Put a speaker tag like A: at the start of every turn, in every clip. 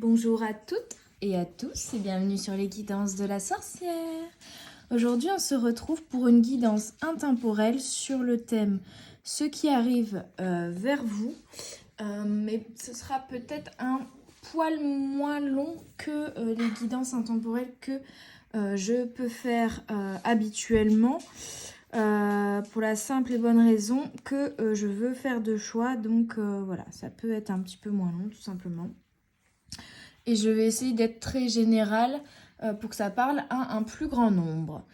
A: Bonjour à toutes et à tous et bienvenue sur les guidances de la sorcière. Aujourd'hui, on se retrouve pour une guidance intemporelle sur le thème « Ce qui arrive vers vous ». Mais ce sera peut-être un poil moins long que les guidances intemporelles que je peux faire habituellement. Pour la simple et bonne raison que je veux faire de choix. Donc voilà, ça peut être un petit peu moins long tout simplement. Et je vais essayer d'être très générale pour que ça parle à un plus grand nombre.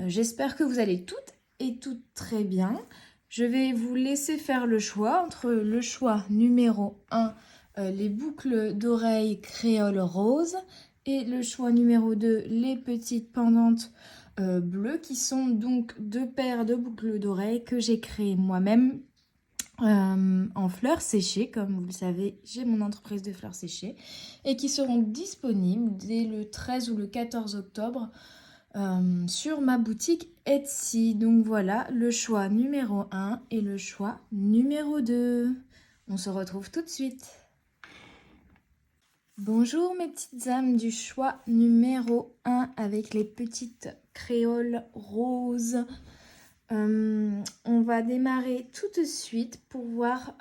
A: J'espère que vous allez toutes et toutes très bien. Je vais vous laisser faire le choix entre le choix numéro 1, les boucles d'oreilles créole rose, et le choix numéro 2, les petites pendantes bleues, qui sont donc 2 paires de boucles d'oreilles que j'ai créées moi-même en fleurs séchées. Comme vous le savez, j'ai mon entreprise de fleurs séchées et qui seront disponibles dès le 13 ou le 14 octobre sur ma boutique Etsy. Donc voilà le choix numéro 1 et le choix numéro 2. On se retrouve tout de suite. Bonjour mes petites âmes du choix numéro 1 avec les petites créoles roses. On va démarrer tout de suite pour voir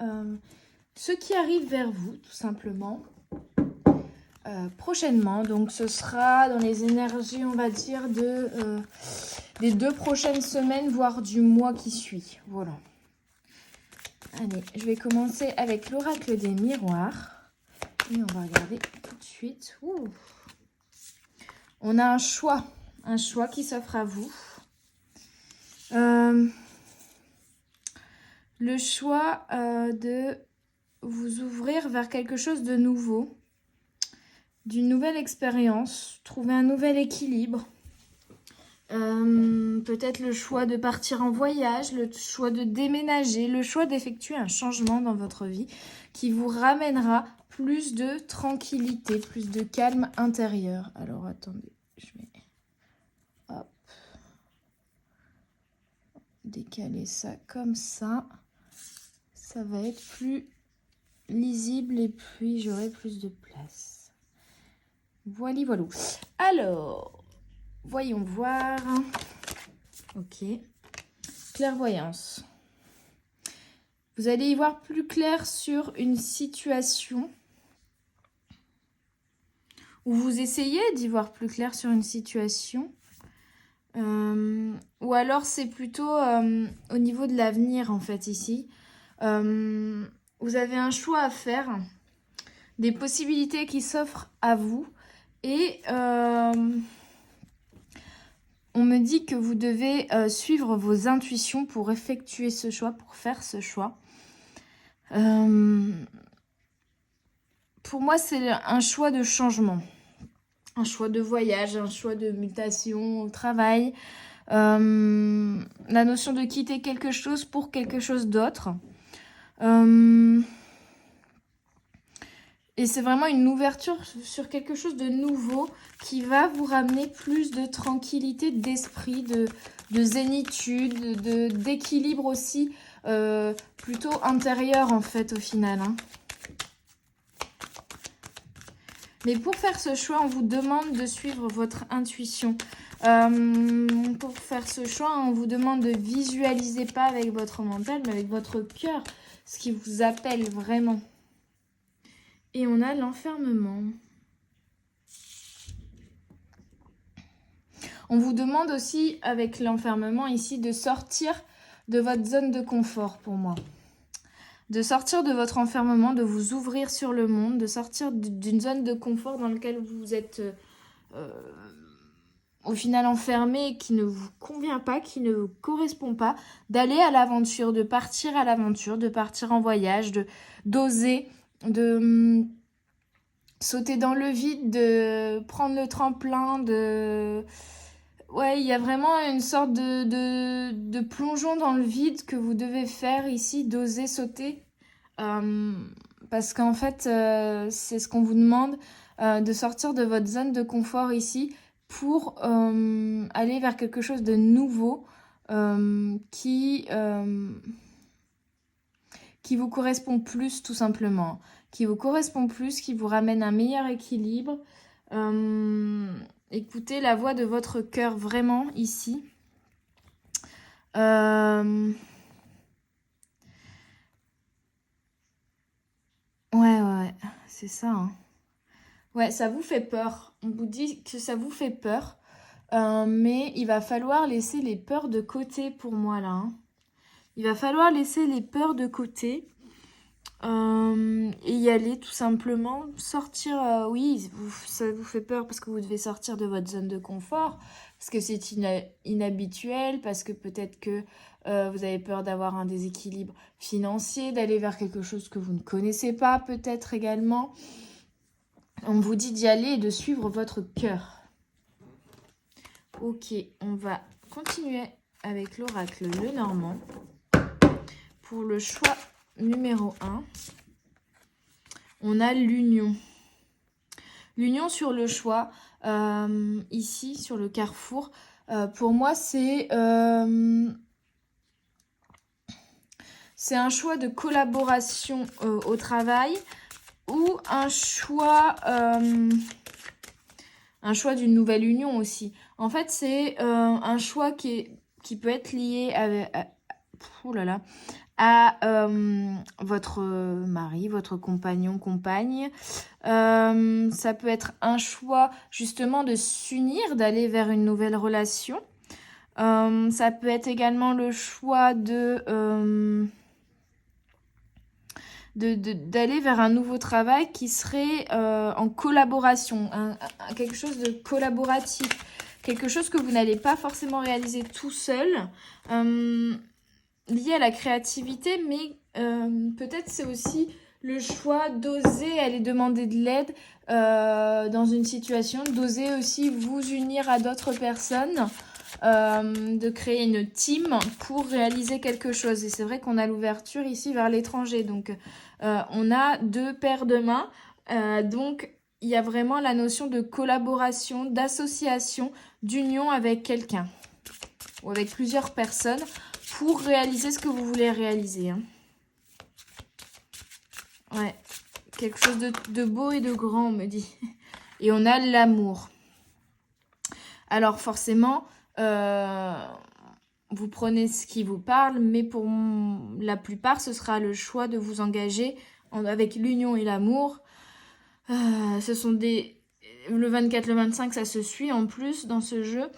A: ce qui arrive vers vous, tout simplement, prochainement. Donc ce sera dans les énergies, on va dire, des 2 prochaines semaines, voire du mois qui suit. Voilà. Allez, je vais commencer avec l'oracle des miroirs. Et on va regarder tout de suite. Ouh. On a un choix qui s'offre à vous. Le choix de vous ouvrir vers quelque chose de nouveau, d'une nouvelle expérience, trouver un nouvel équilibre. Peut-être le choix de partir en voyage, le choix de déménager, le choix d'effectuer un changement dans votre vie qui vous ramènera plus de tranquillité, plus de calme intérieur. Alors attendez, je vais décaler ça comme ça. Ça va être plus lisible et puis j'aurai plus de place. Voilà, voilà. Alors, voyons voir. Ok. Clairvoyance. Vous allez y voir plus clair sur une situation. Ou vous essayez d'y voir plus clair sur une situation. Ou alors c'est plutôt au niveau de l'avenir en fait ici. Vous avez un choix à faire, des possibilités qui s'offrent à vous et on me dit que vous devez suivre vos intuitions pour effectuer ce choix, pour faire ce choix. Pour moi, c'est un choix de changement, un choix de voyage, un choix de mutation au travail, la notion de quitter quelque chose pour quelque chose d'autre. Et c'est vraiment une ouverture sur quelque chose de nouveau qui va vous ramener plus de tranquillité d'esprit, de zénitude, d'équilibre aussi, plutôt intérieur en fait au final. Hein. Mais pour faire ce choix, on vous demande de suivre votre intuition. Pour faire ce choix, on vous demande de visualiser pas avec votre mental, mais avec votre cœur, ce qui vous appelle vraiment. Et on a l'enfermement. On vous demande aussi, avec l'enfermement ici, de sortir de votre zone de confort pour moi. De sortir de votre enfermement, de vous ouvrir sur le monde, de sortir d'une zone de confort dans laquelle vous êtes au final enfermé, qui ne vous convient pas, qui ne vous correspond pas, d'aller à l'aventure, de partir à l'aventure, de partir en voyage, d'oser, de sauter dans le vide, de prendre le tremplin, Ouais, il y a vraiment une sorte de plongeon dans le vide que vous devez faire ici, d'oser sauter. Parce qu'en fait, c'est ce qu'on vous demande, de sortir de votre zone de confort ici pour aller vers quelque chose de nouveau qui qui vous correspond plus tout simplement. Qui vous correspond plus, qui vous ramène un meilleur équilibre. Écoutez la voix de votre cœur vraiment ici. Ouais, c'est ça. Hein. Ouais, ça vous fait peur. On vous dit que ça vous fait peur. Mais il va falloir laisser les peurs de côté pour moi là. Hein. Il va falloir laisser les peurs de côté. Et y aller tout simplement, sortir, oui, ça vous fait peur parce que vous devez sortir de votre zone de confort, parce que c'est inhabituel, parce que peut-être que vous avez peur d'avoir un déséquilibre financier, d'aller vers quelque chose que vous ne connaissez pas peut-être également. On vous dit d'y aller et de suivre votre cœur. Ok, on va continuer avec l'oracle Lenormand pour le choix numéro 1, on a l'union. L'union sur le choix, ici sur le carrefour, pour moi c'est un choix de collaboration au travail ou un choix d'une nouvelle union aussi. En fait c'est un choix qui peut être lié à votre mari, votre compagnon, compagne. Ça peut être un choix justement de s'unir, d'aller vers une nouvelle relation. Ça peut être également le choix d'aller vers un nouveau travail qui serait en collaboration, quelque chose de collaboratif, quelque chose que vous n'allez pas forcément réaliser tout seul. Lié à la créativité, mais peut-être c'est aussi le choix d'oser aller demander de l'aide dans une situation, d'oser aussi vous unir à d'autres personnes, de créer une team pour réaliser quelque chose. Et c'est vrai qu'on a l'ouverture ici vers l'étranger, donc on a 2 paires de mains, donc il y a vraiment la notion de collaboration, d'association, d'union avec quelqu'un ou avec plusieurs personnes pour réaliser ce que vous voulez réaliser. Hein. Ouais, quelque chose de beau et de grand, on me dit. Et on a l'amour. Alors forcément, vous prenez ce qui vous parle, mais pour la plupart, ce sera le choix de vous engager avec l'union et l'amour. Ce sont le 24, le 25, ça se suit en plus dans ce jeu.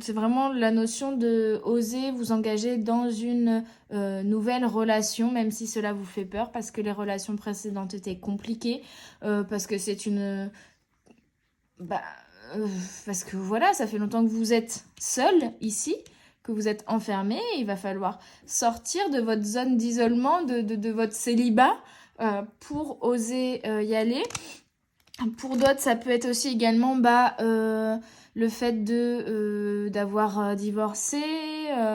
A: C'est vraiment la notion de oser vous engager dans une nouvelle relation, même si cela vous fait peur, parce que les relations précédentes étaient compliquées, parce que c'est une... parce que voilà, ça fait longtemps que vous êtes seul ici, que vous êtes enfermé, il va falloir sortir de votre zone d'isolement, de votre célibat, pour oser y aller. Pour d'autres, ça peut être aussi également le fait d'avoir divorcé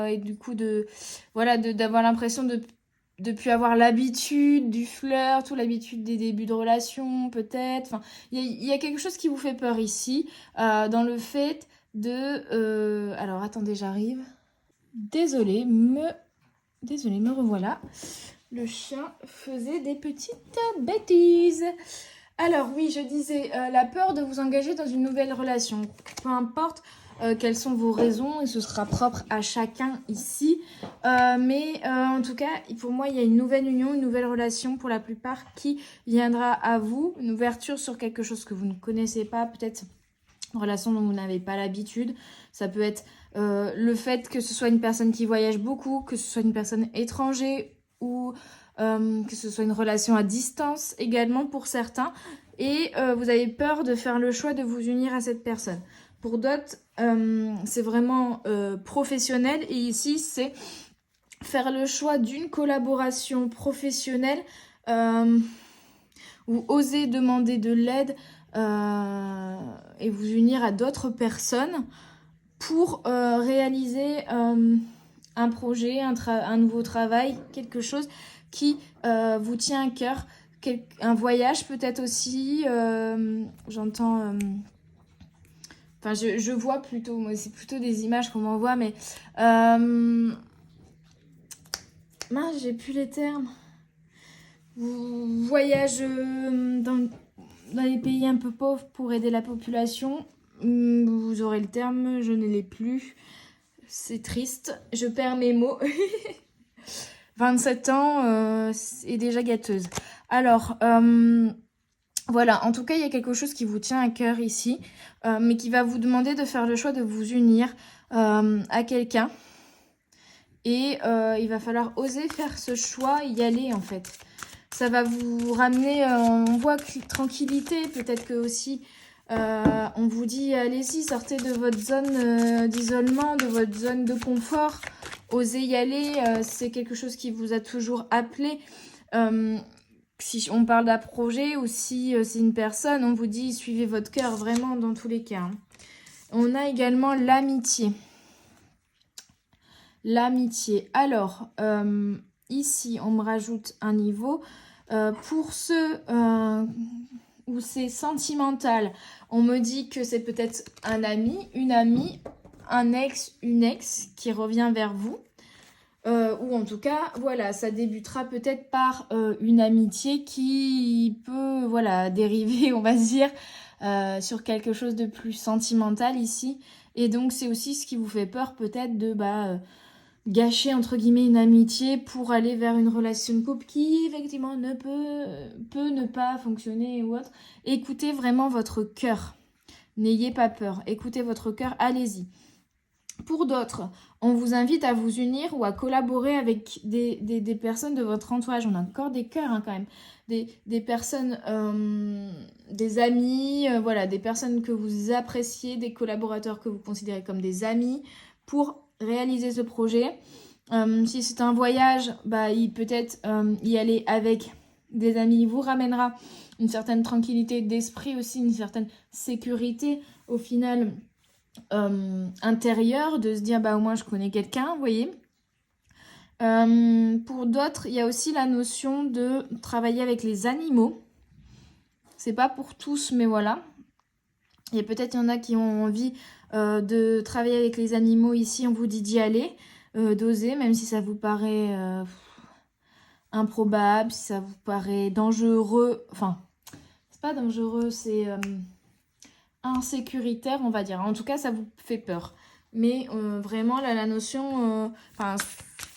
A: et du coup d'avoir l'impression de plus avoir l'habitude du flirt ou l'habitude des débuts de relation peut-être. Enfin, il y a quelque chose qui vous fait peur ici dans le fait de... alors attendez, j'arrive. Désolée, me revoilà. Le chien faisait des petites bêtises. Alors oui, je disais, la peur de vous engager dans une nouvelle relation. Peu importe quelles sont vos raisons, et ce sera propre à chacun ici. Mais en tout cas, pour moi, il y a une nouvelle union, une nouvelle relation pour la plupart qui viendra à vous. Une ouverture sur quelque chose que vous ne connaissez pas, peut-être une relation dont vous n'avez pas l'habitude. Ça peut être le fait que ce soit une personne qui voyage beaucoup, que ce soit une personne étrangère ou... que ce soit une relation à distance également pour certains, et vous avez peur de faire le choix de vous unir à cette personne. Pour d'autres, c'est vraiment professionnel, et ici, c'est faire le choix d'une collaboration professionnelle ou oser demander de l'aide et vous unir à d'autres personnes pour réaliser un projet, un nouveau travail, quelque chose qui vous tient à cœur, un voyage peut-être aussi, j'entends... Enfin, je vois plutôt, moi c'est plutôt des images qu'on m'envoie, mais... mince, j'ai plus les termes. voyage dans les pays un peu pauvres pour aider la population. Vous aurez le terme, je ne l'ai plus. C'est triste, je perds mes mots. 27 ans et déjà gâteuse. Alors, voilà, en tout cas, il y a quelque chose qui vous tient à cœur ici, mais qui va vous demander de faire le choix de vous unir à quelqu'un. Et il va falloir oser faire ce choix, y aller en fait. Ça va vous ramener en voie tranquillité. Peut-être que aussi, on vous dit, allez-y, sortez de votre zone d'isolement, de votre zone de confort. Osez y aller, c'est quelque chose qui vous a toujours appelé. Si on parle d'un projet ou si c'est une personne, on vous dit, suivez votre cœur, vraiment, dans tous les cas. On a également l'amitié. L'amitié. Alors, ici, on me rajoute un niveau. Pour ceux où c'est sentimental, on me dit que c'est peut-être un ami, une amie, un ex, une ex qui revient vers vous. Ou en tout cas, voilà, ça débutera peut-être par une amitié qui peut, voilà, dériver, on va dire, sur quelque chose de plus sentimental ici. Et donc, c'est aussi ce qui vous fait peur peut-être de gâcher entre guillemets une amitié pour aller vers une relation de couple qui effectivement peut ne pas fonctionner ou autre. Écoutez vraiment votre cœur. N'ayez pas peur. Écoutez votre cœur, allez-y. Pour d'autres, on vous invite à vous unir ou à collaborer avec des personnes de votre entourage. On a encore des cœurs quand même. Des personnes, des amis, voilà, des personnes que vous appréciez, des collaborateurs que vous considérez comme des amis pour réaliser ce projet. Si c'est un voyage, il peut-être y aller avec des amis vous ramènera une certaine tranquillité d'esprit aussi, une certaine sécurité au final intérieure, de se dire au moins je connais quelqu'un, vous voyez. Pour d'autres, il y a aussi la notion de travailler avec les animaux. C'est pas pour tous, mais voilà. Et peut-être il y en a qui ont envie de travailler avec les animaux ici, on vous dit d'y aller, d'oser, même si ça vous paraît improbable, si ça vous paraît dangereux. Enfin, c'est pas dangereux, c'est insécuritaire, on va dire. En tout cas, ça vous fait peur. Mais vraiment, là, la notion...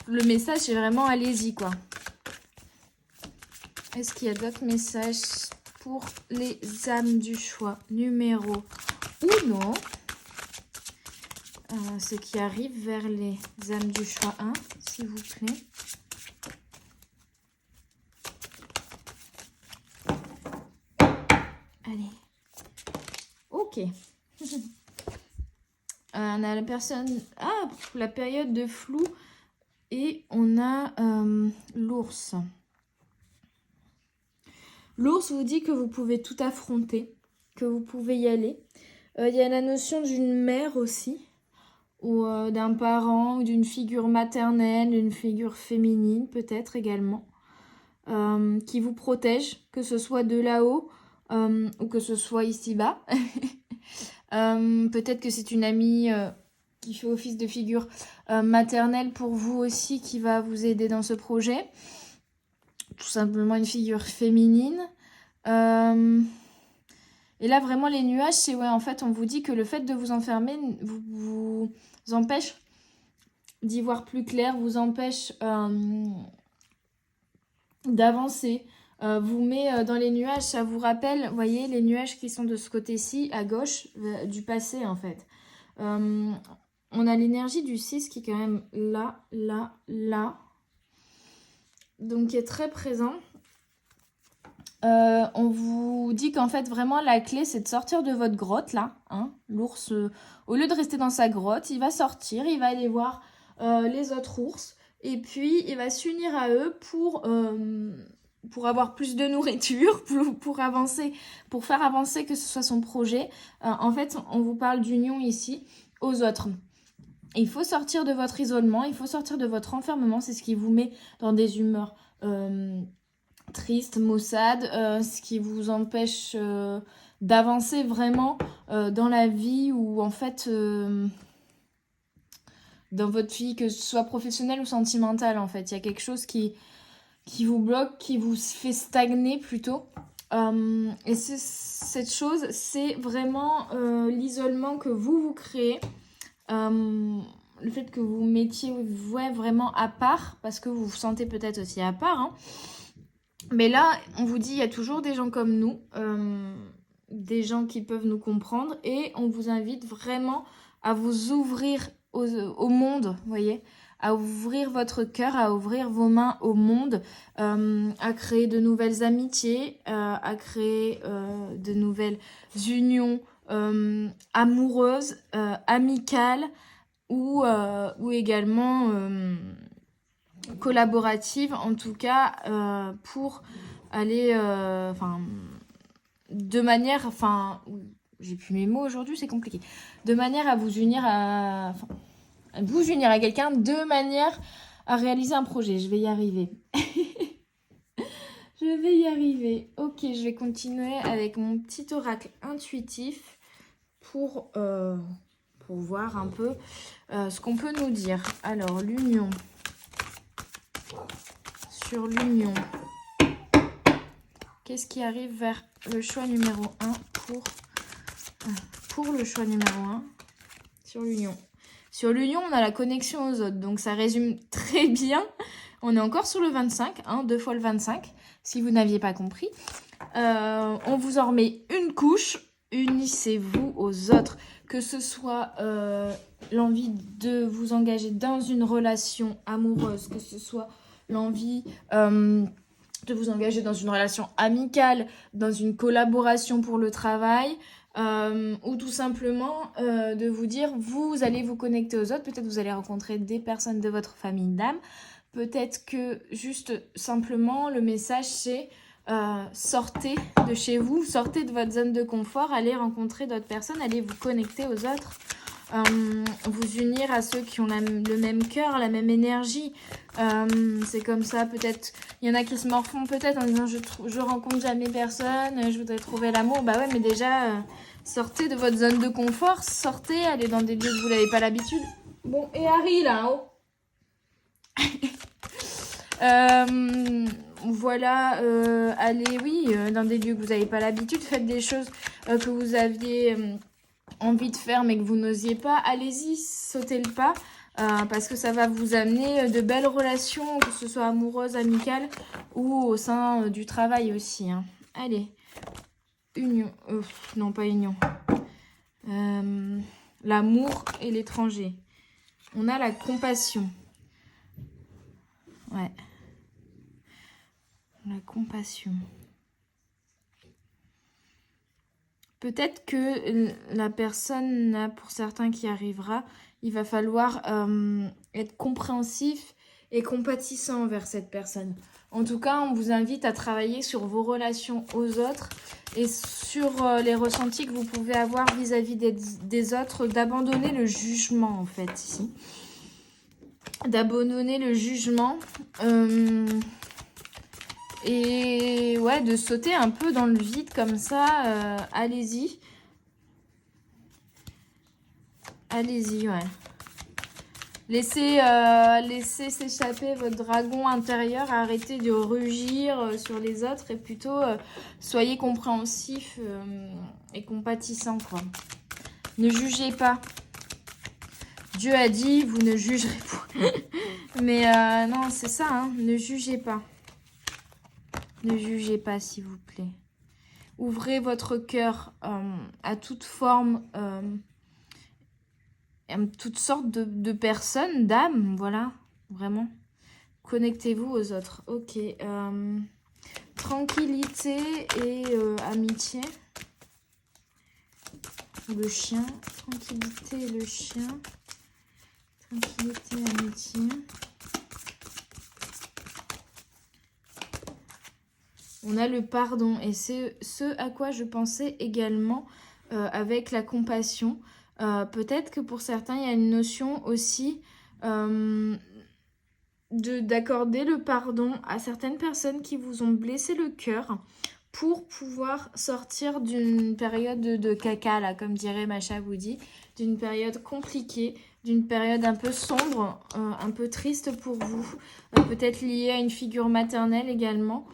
A: le message, c'est vraiment allez-y, quoi. Est-ce qu'il y a d'autres messages pour les âmes du choix numéro 1? Ce qui arrive vers les âmes du choix 1, s'il vous plaît. Allez. Ok. On a la personne... la période de flou. Et on a l'ours. L'ours vous dit que vous pouvez tout affronter, que vous pouvez y aller. Il y a la notion d'une mère aussi, ou d'un parent, ou d'une figure maternelle, d'une figure féminine peut-être également, qui vous protège, que ce soit de là-haut ou que ce soit ici-bas. Peut-être que c'est une amie qui fait office de figure maternelle pour vous aussi, qui va vous aider dans ce projet. Tout simplement une figure féminine. Et là, vraiment, les nuages, c'est en fait, on vous dit que le fait de vous enfermer vous empêche d'y voir plus clair, vous empêche d'avancer, vous met dans les nuages. Ça vous rappelle, vous voyez, les nuages qui sont de ce côté-ci, à gauche, du passé, en fait. On a l'énergie du 6 qui est quand même là, là, là. Donc, qui est très présent. On vous dit qu'en fait, vraiment, la clé, c'est de sortir de votre grotte, là. Hein. L'ours, au lieu de rester dans sa grotte, il va sortir, il va aller voir les autres ours. Et puis, il va s'unir à eux pour avoir plus de nourriture, pour avancer, pour faire avancer que ce soit son projet. En fait, on vous parle d'union ici aux autres. Il faut sortir de votre isolement, il faut sortir de votre enfermement. C'est ce qui vous met dans des humeurs tristes, maussades, ce qui vous empêche d'avancer vraiment dans la vie ou en fait dans votre vie, que ce soit professionnelle ou sentimentale en fait. Il y a quelque chose qui qui vous bloque, qui vous fait stagner plutôt. Et cette chose, c'est vraiment l'isolement que vous créez. Le fait que vous mettiez vraiment à part, parce que vous vous sentez peut-être aussi à part. Hein. Mais là, on vous dit, il y a toujours des gens comme nous, des gens qui peuvent nous comprendre, et on vous invite vraiment à vous ouvrir au monde, vous voyez, à ouvrir votre cœur, à ouvrir vos mains au monde, à créer de nouvelles amitiés, à créer de nouvelles unions amoureuses, amicales, ou également collaboratives, en tout cas, pour aller, de manière, j'ai plus mes mots aujourd'hui, c'est compliqué, de manière à vous unir à quelqu'un, de manière à réaliser un projet. Je vais y arriver. Je vais y arriver. Ok, je vais continuer avec mon petit oracle intuitif pour voir un peu ce qu'on peut nous dire. Alors, l'union. Sur l'union. Qu'est-ce qui arrive vers le choix numéro 1 pour le choix numéro 1 sur l'union. Sur l'union, on a la connexion aux autres. Donc, ça résume très bien. On est encore sur le 25, 2 fois le 25, si vous n'aviez pas compris. On vous en remet une couche. Unissez-vous aux autres. Que ce soit l'envie de vous engager dans une relation amoureuse, que ce soit l'envie de vous engager dans une relation amicale, dans une collaboration pour le travail, ou tout simplement de vous dire, vous allez vous connecter aux autres. Peut-être vous allez rencontrer des personnes de votre famille d'âme. Peut-être que juste simplement le message c'est sortez de chez vous, sortez de votre zone de confort, allez rencontrer d'autres personnes, allez vous connecter aux autres, vous unir à ceux qui ont le même cœur, la même énergie. C'est comme ça, peut-être, il y en a qui se morfondent peut-être en disant je rencontre jamais personne, je voudrais trouver l'amour. Bah ouais, mais déjà, sortez de votre zone de confort, sortez, allez dans des lieux que vous n'avez pas l'habitude. Bon, et Harry là-haut. Voilà, allez, oui, dans des lieux que vous n'avez pas l'habitude, faites des choses que vous aviez envie de faire mais que vous n'osiez pas, allez-y, sautez le pas, parce que ça va vous amener de belles relations, que ce soit amoureuses, amicales ou au sein du travail aussi. Hein. Allez, union, non pas union, l'amour et l'étranger. On a la compassion. Ouais. La compassion. Peut-être que la personne, là, pour certains qui arrivera, il va falloir être compréhensif et compatissant envers cette personne. En tout cas, on vous invite à travailler sur vos relations aux autres et sur les ressentis que vous pouvez avoir vis-à-vis des autres, d'abandonner le jugement, en fait, ici. D'abandonner le jugement. Et ouais, de sauter un peu dans le vide comme ça, allez-y. Allez-y, ouais. Laissez s'échapper votre dragon intérieur, arrêtez de rugir sur les autres et plutôt soyez compréhensif et compatissant, quoi. Ne jugez pas. Dieu a dit, vous ne jugerez pas. Mais non, c'est ça, hein, ne jugez pas. Ne jugez pas, s'il vous plaît. Ouvrez votre cœur à toute forme, à toutes sortes de personnes, d'âmes, voilà, vraiment. Connectez-vous aux autres. Ok. Tranquillité et amitié. Le chien. Tranquillité et le chien. Tranquillité et amitié. On a le pardon et c'est ce à quoi je pensais également avec la compassion. Peut-être que pour certains, il y a une notion aussi d'accorder le pardon à certaines personnes qui vous ont blessé le cœur pour pouvoir sortir d'une période de caca, là, comme dirait Macha Woody, d'une période compliquée d'une période un peu sombre, un peu triste pour vous. Peut-être liée à une figure maternelle également.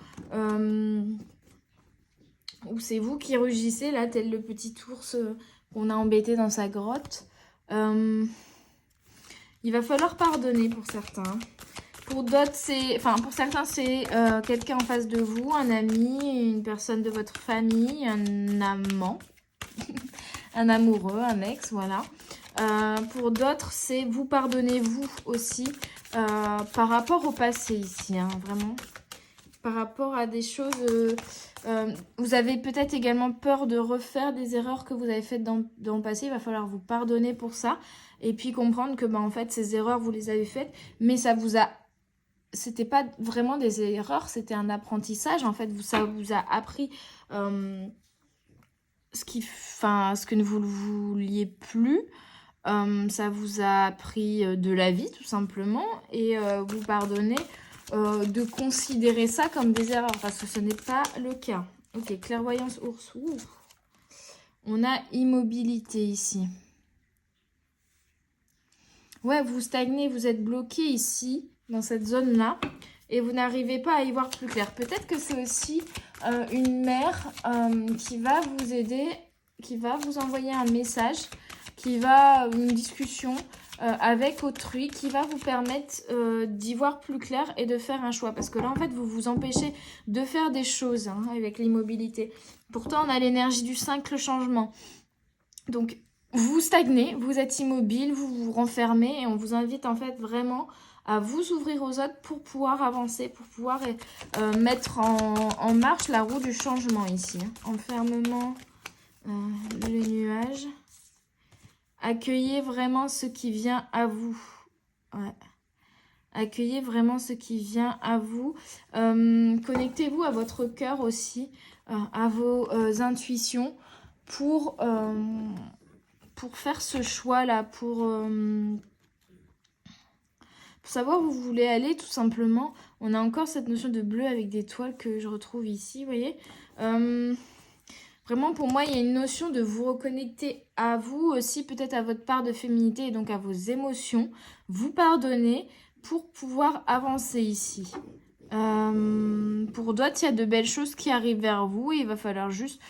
A: Ou c'est vous qui rugissez là, tel le petit ours qu'on a embêté dans sa grotte. Il va falloir pardonner pour certains. Pour d'autres, pour certains, c'est quelqu'un en face de vous, un ami, une personne de votre famille, un amant, un amoureux, un ex, voilà. Pour d'autres, c'est vous pardonnez vous aussi par rapport au passé ici, hein, vraiment. Par rapport à des choses, vous avez peut-être également peur de refaire des erreurs que vous avez faites dans le passé. Il va falloir vous pardonner pour ça. Et puis comprendre que en fait, ces erreurs, vous les avez faites, mais ça vous a... C'était pas vraiment des erreurs, c'était un apprentissage. En fait, ça vous a appris ce que vous ne vouliez plus. Ça vous a appris de la vie, tout simplement. Et vous pardonnez de considérer ça comme des erreurs, parce que ce n'est pas le cas. Ok, clairvoyance ours. Ouf. On a immobilité ici. Ouais, vous stagnez, vous êtes bloqué ici, dans cette zone-là, et vous n'arrivez pas à y voir plus clair. Peut-être que c'est aussi une mère qui va vous aider, qui va vous envoyer un message, une discussion avec autrui, qui va vous permettre d'y voir plus clair et de faire un choix. Parce que là, en fait, vous vous empêchez de faire des choses avec l'immobilité. Pourtant, on a l'énergie du 5, le changement. Donc, vous stagnez, vous êtes immobile, vous vous renfermez et on vous invite en fait vraiment à vous ouvrir aux autres pour pouvoir avancer, pour pouvoir mettre en marche la roue du changement ici. Enfermement, les nuages. Accueillez vraiment ce qui vient à vous. Ouais. Accueillez vraiment ce qui vient à vous. Connectez-vous à votre cœur aussi, à vos intuitions pour faire ce choix-là, pour savoir où vous voulez aller, tout simplement. On a encore cette notion de bleu avec des toiles que je retrouve ici, vous voyez. Vraiment, pour moi, il y a une notion de vous reconnecter à vous aussi, peut-être à votre part de féminité et donc à vos émotions. Vous pardonner pour pouvoir avancer ici. Pour d'autres, il y a de belles choses qui arrivent vers vous et il va falloir juste...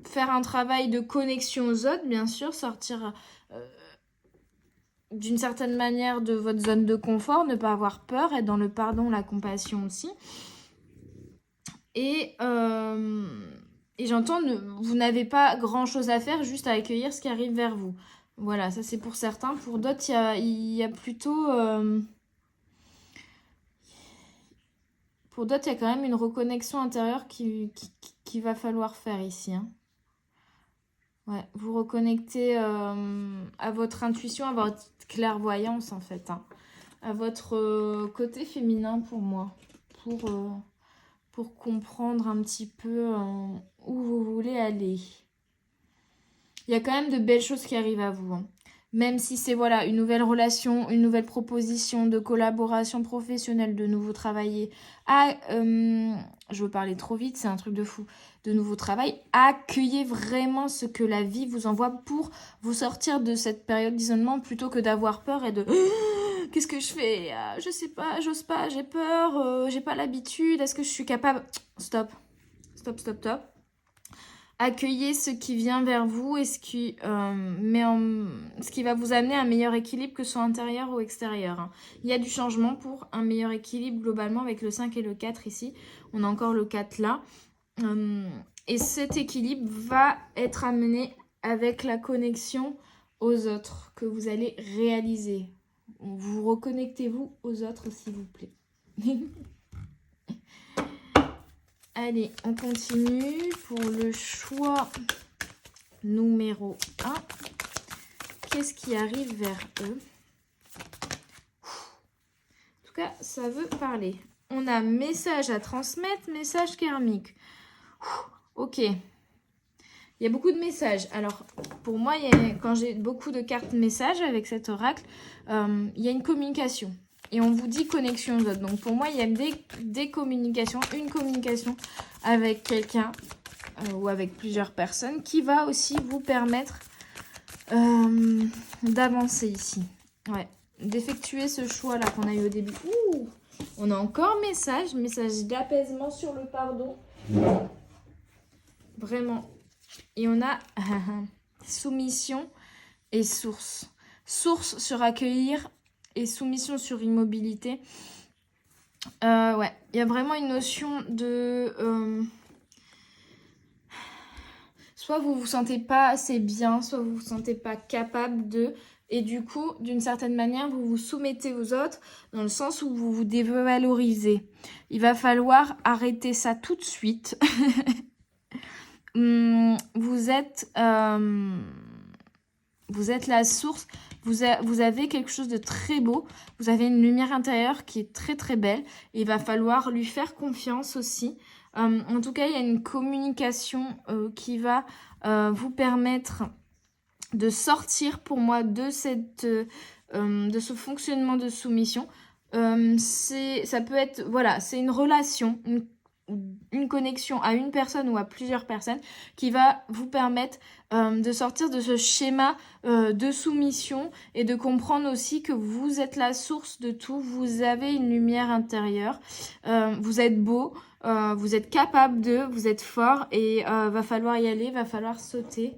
A: faire un travail de connexion aux autres, bien sûr, sortir d'une certaine manière de votre zone de confort, ne pas avoir peur, être dans le pardon, la compassion aussi. Et j'entends, vous n'avez pas grand-chose à faire, juste à accueillir ce qui arrive vers vous. Voilà, ça c'est pour certains. Pour d'autres, il y a plutôt... pour d'autres, il y a quand même une reconnexion intérieure qu'il va falloir faire ici, hein. Ouais, vous reconnectez à votre intuition, à votre clairvoyance en fait, hein, à votre côté féminin pour moi, pour comprendre un petit peu où vous voulez aller. Il y a quand même de belles choses qui arrivent à vous, hein. Même si c'est voilà une nouvelle relation, une nouvelle proposition de collaboration professionnelle, de nouveau travailler. Je veux parler trop vite, c'est un truc de fou. De nouveau travail, accueillez vraiment ce que la vie vous envoie pour vous sortir de cette période d'isolement plutôt que d'avoir peur et de qu'est-ce que je fais, je sais pas, j'ose pas, j'ai peur, j'ai pas l'habitude, est-ce que je suis capable? Stop. Accueillez ce qui vient vers vous et ce qui va vous amener à un meilleur équilibre, que ce soit intérieur ou extérieur, hein. Il y a du changement pour un meilleur équilibre globalement avec le 5 et le 4 ici. On a encore le 4 là. Et cet équilibre va être amené avec la connexion aux autres que vous allez réaliser. Vous reconnectez-vous aux autres, s'il vous plaît. Allez, on continue pour le choix numéro 1. Qu'est-ce qui arrive vers eux? En tout cas, ça veut parler. On a message à transmettre, message karmique. Ok. Il y a beaucoup de messages. Alors, pour moi, quand j'ai beaucoup de cartes messages avec cet oracle, il y a une communication. Et on vous dit connexion aux autres. Donc, pour moi, il y a des communications, une communication avec quelqu'un ou avec plusieurs personnes qui va aussi vous permettre d'avancer ici. Ouais, d'effectuer ce choix-là qu'on a eu au début. Ouh, on a encore message d'apaisement sur le pardon. Vraiment. Et on a soumission et source. Source sur accueillir et soumission sur immobilité. Ouais, il y a vraiment une notion de... soit vous vous sentez pas assez bien, soit vous vous sentez pas capable de... Et du coup, d'une certaine manière, vous vous soumettez aux autres dans le sens où vous vous dévalorisez. Il va falloir arrêter ça tout de suite. Vous êtes la source. Vous avez quelque chose de très beau. Vous avez une lumière intérieure qui est très très belle. Et il va falloir lui faire confiance aussi. En tout cas, il y a une communication qui va vous permettre de sortir pour moi de ce fonctionnement de soumission. Ça peut être, voilà, c'est une relation, une connexion à une personne ou à plusieurs personnes qui va vous permettre de sortir de ce schéma de soumission et de comprendre aussi que vous êtes la source de tout, vous avez une lumière intérieure, vous êtes beau, vous êtes capable vous êtes fort et va falloir y aller, va falloir sauter.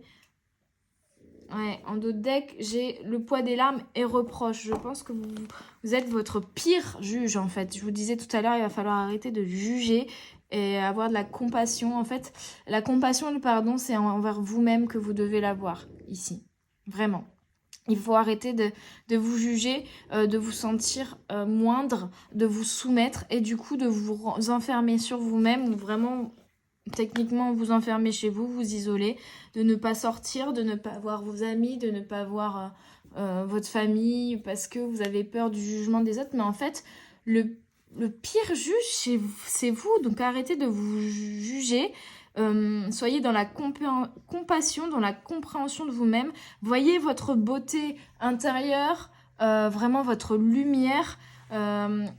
A: Ouais, en dos de deck, j'ai le poids des larmes et reproches. Je pense que vous êtes votre pire juge, en fait. Je vous disais tout à l'heure, il va falloir arrêter de juger et avoir de la compassion. En fait, la compassion et le pardon, c'est envers vous-même que vous devez l'avoir, ici. Vraiment. Il faut arrêter de vous juger, de vous sentir moindre, de vous soumettre et du coup de vous enfermer sur vous-même ou vraiment... Techniquement, vous enfermez chez vous, vous isolez, de ne pas sortir, de ne pas voir vos amis, de ne pas voir votre famille parce que vous avez peur du jugement des autres. Mais en fait, le pire juge, c'est vous. Donc arrêtez de vous juger. Soyez dans la compassion, dans la compréhension de vous-même. Voyez votre beauté intérieure, vraiment votre lumière.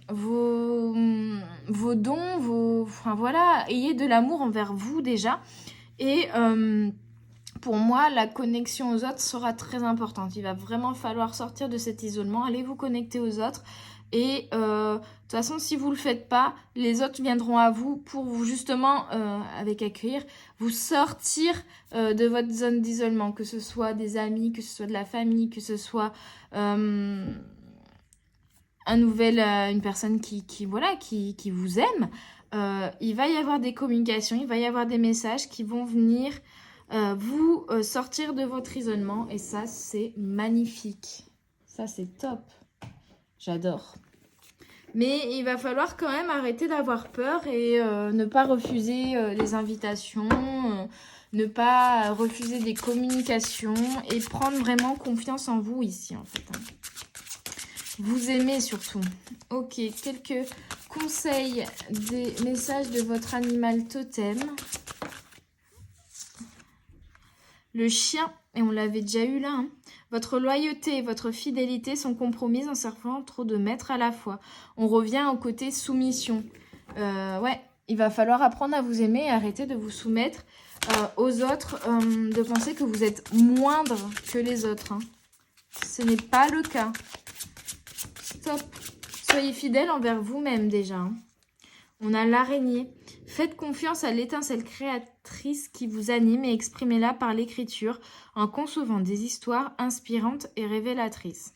A: Vos dons, enfin voilà, ayez de l'amour envers vous déjà. Et pour moi, la connexion aux autres sera très importante. Il va vraiment falloir sortir de cet isolement, aller vous connecter aux autres. Et de toute façon, si vous ne le faites pas, les autres viendront à vous pour vous justement, avec accueillir, vous sortir de votre zone d'isolement, que ce soit des amis, que ce soit de la famille, que ce soit... une personne qui vous aime, il va y avoir des communications, il va y avoir des messages qui vont venir vous sortir de votre isolement et ça c'est magnifique, ça c'est top, j'adore. Mais il va falloir quand même arrêter d'avoir peur et ne pas refuser les invitations, ne pas refuser des communications et prendre vraiment confiance en vous ici en fait. Vous aimez surtout. Ok, quelques conseils des messages de votre animal totem. Le chien, et on l'avait déjà eu là, hein. Votre loyauté et votre fidélité sont compromises en servant trop de maîtres à la fois. On revient au côté soumission. Ouais, il va falloir apprendre à vous aimer et arrêter de vous soumettre aux autres, de penser que vous êtes moindre que les autres. Hein. Ce n'est pas le cas. Stop. Soyez fidèle envers vous-même déjà. Hein. On a l'araignée. Faites confiance à l'étincelle créatrice qui vous anime et exprimez-la par l'écriture en concevant des histoires inspirantes et révélatrices.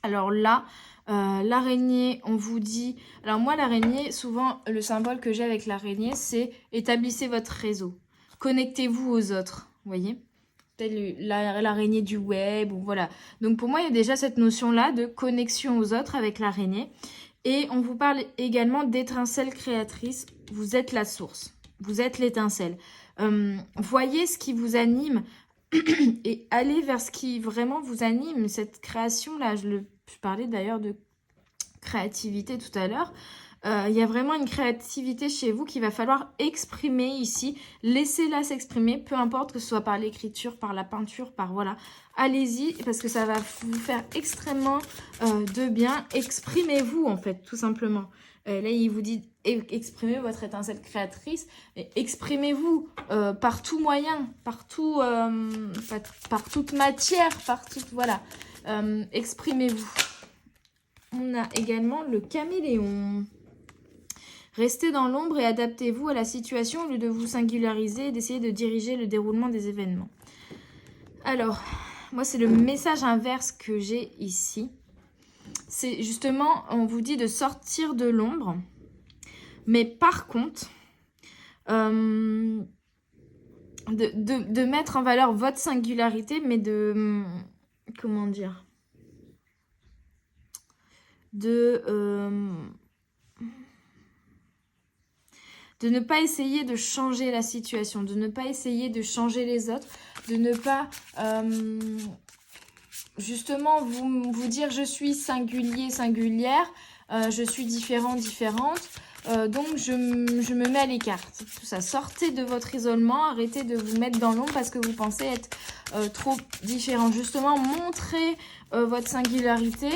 A: Alors là, l'araignée, on vous dit... Alors moi, l'araignée, souvent, le symbole que j'ai avec l'araignée, c'est établissez votre réseau. Connectez-vous aux autres, vous voyez ? L'araignée du web, ou voilà. Donc pour moi, il y a déjà cette notion-là de connexion aux autres avec l'araignée. Et on vous parle également d'étincelle créatrice. Vous êtes la source. Vous êtes l'étincelle. Voyez ce qui vous anime et allez vers ce qui vraiment vous anime. Cette création-là, je parlais d'ailleurs de créativité tout à l'heure. Il y a vraiment une créativité chez vous qu'il va falloir exprimer ici. Laissez-la s'exprimer, peu importe que ce soit par l'écriture, par la peinture, par voilà. Allez-y, parce que ça va vous faire extrêmement de bien. Exprimez-vous, en fait, tout simplement. Là, il vous dit exprimez votre étincelle créatrice. Exprimez-vous par tout moyen, par toute matière, voilà. Exprimez-vous. On a également le caméléon. Restez dans l'ombre et adaptez-vous à la situation au lieu de vous singulariser et d'essayer de diriger le déroulement des événements. Alors, moi, c'est le message inverse que j'ai ici. C'est justement, on vous dit de sortir de l'ombre. Mais par contre, de mettre en valeur votre singularité, mais de... Comment dire ? De ne pas essayer de changer la situation, de ne pas essayer de changer les autres, de ne pas justement vous dire je suis singulier, singulière, je suis différent, différente, donc je me mets à l'écart. Tout ça, sortez de votre isolement, arrêtez de vous mettre dans l'ombre parce que vous pensez être trop différent. Justement, montrez votre singularité,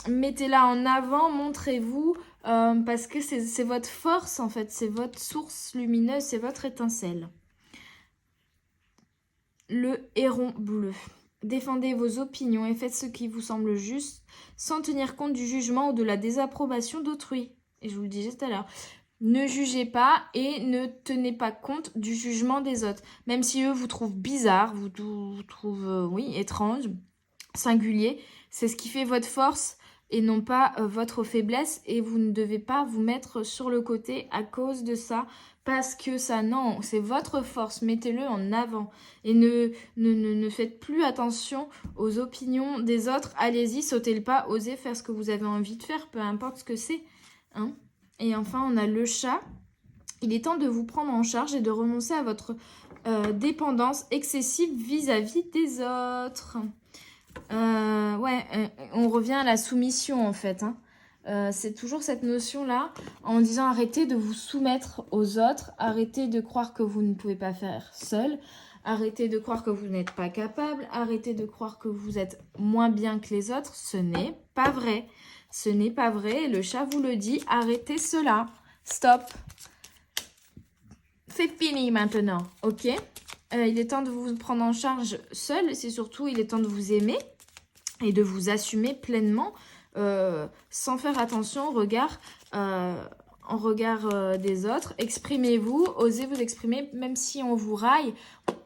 A: mettez-la en avant, montrez-vous, parce que c'est votre force en fait, c'est votre source lumineuse, c'est votre étincelle. Le héron bleu. Défendez vos opinions et faites ce qui vous semble juste, sans tenir compte du jugement ou de la désapprobation d'autrui. Et je vous le disais tout à l'heure. Ne jugez pas et ne tenez pas compte du jugement des autres. Même si eux vous trouvent bizarre, vous trouvent étrange, singulier, c'est ce qui fait votre force et non pas votre faiblesse, et vous ne devez pas vous mettre sur le côté à cause de ça, parce que ça, non, c'est votre force, mettez-le en avant, et ne faites plus attention aux opinions des autres, allez-y, sautez le pas, osez faire ce que vous avez envie de faire, peu importe ce que c'est, hein. Et enfin, on a le chat. Il est temps de vous prendre en charge et de renoncer à votre dépendance excessive vis-à-vis des autres. On revient à la soumission en fait, hein. C'est toujours cette notion-là, en disant arrêtez de vous soumettre aux autres, arrêtez de croire que vous ne pouvez pas faire seul, arrêtez de croire que vous n'êtes pas capable, arrêtez de croire que vous êtes moins bien que les autres, ce n'est pas vrai. Ce n'est pas vrai, le chat vous le dit, arrêtez cela, stop. C'est fini maintenant, ok ? Il est temps de vous prendre en charge seul, c'est surtout, il est temps de vous aimer et de vous assumer pleinement, sans faire attention en regard des autres. Exprimez-vous, osez vous exprimer, même si on vous raille,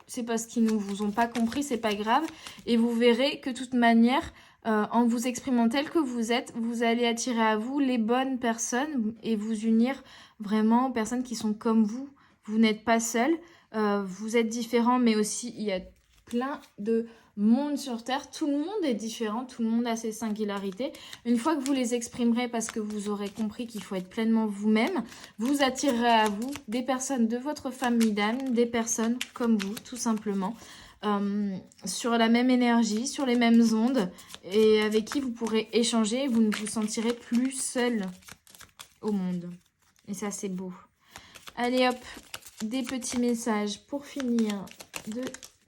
A: c'est parce qu'ils ne vous ont pas compris, c'est pas grave. Et vous verrez que de toute manière, en vous exprimant tel que vous êtes, vous allez attirer à vous les bonnes personnes et vous unir vraiment aux personnes qui sont comme vous. Vous n'êtes pas seul, vous êtes différents, mais aussi il y a plein de monde sur Terre. Tout le monde est différent, tout le monde a ses singularités. Une fois que vous les exprimerez parce que vous aurez compris qu'il faut être pleinement vous-même, vous attirerez à vous des personnes de votre famille d'âme, des personnes comme vous, tout simplement, sur la même énergie, sur les mêmes ondes, et avec qui vous pourrez échanger, vous ne vous sentirez plus seul au monde. Et ça, c'est beau. Allez hop, des petits messages pour finir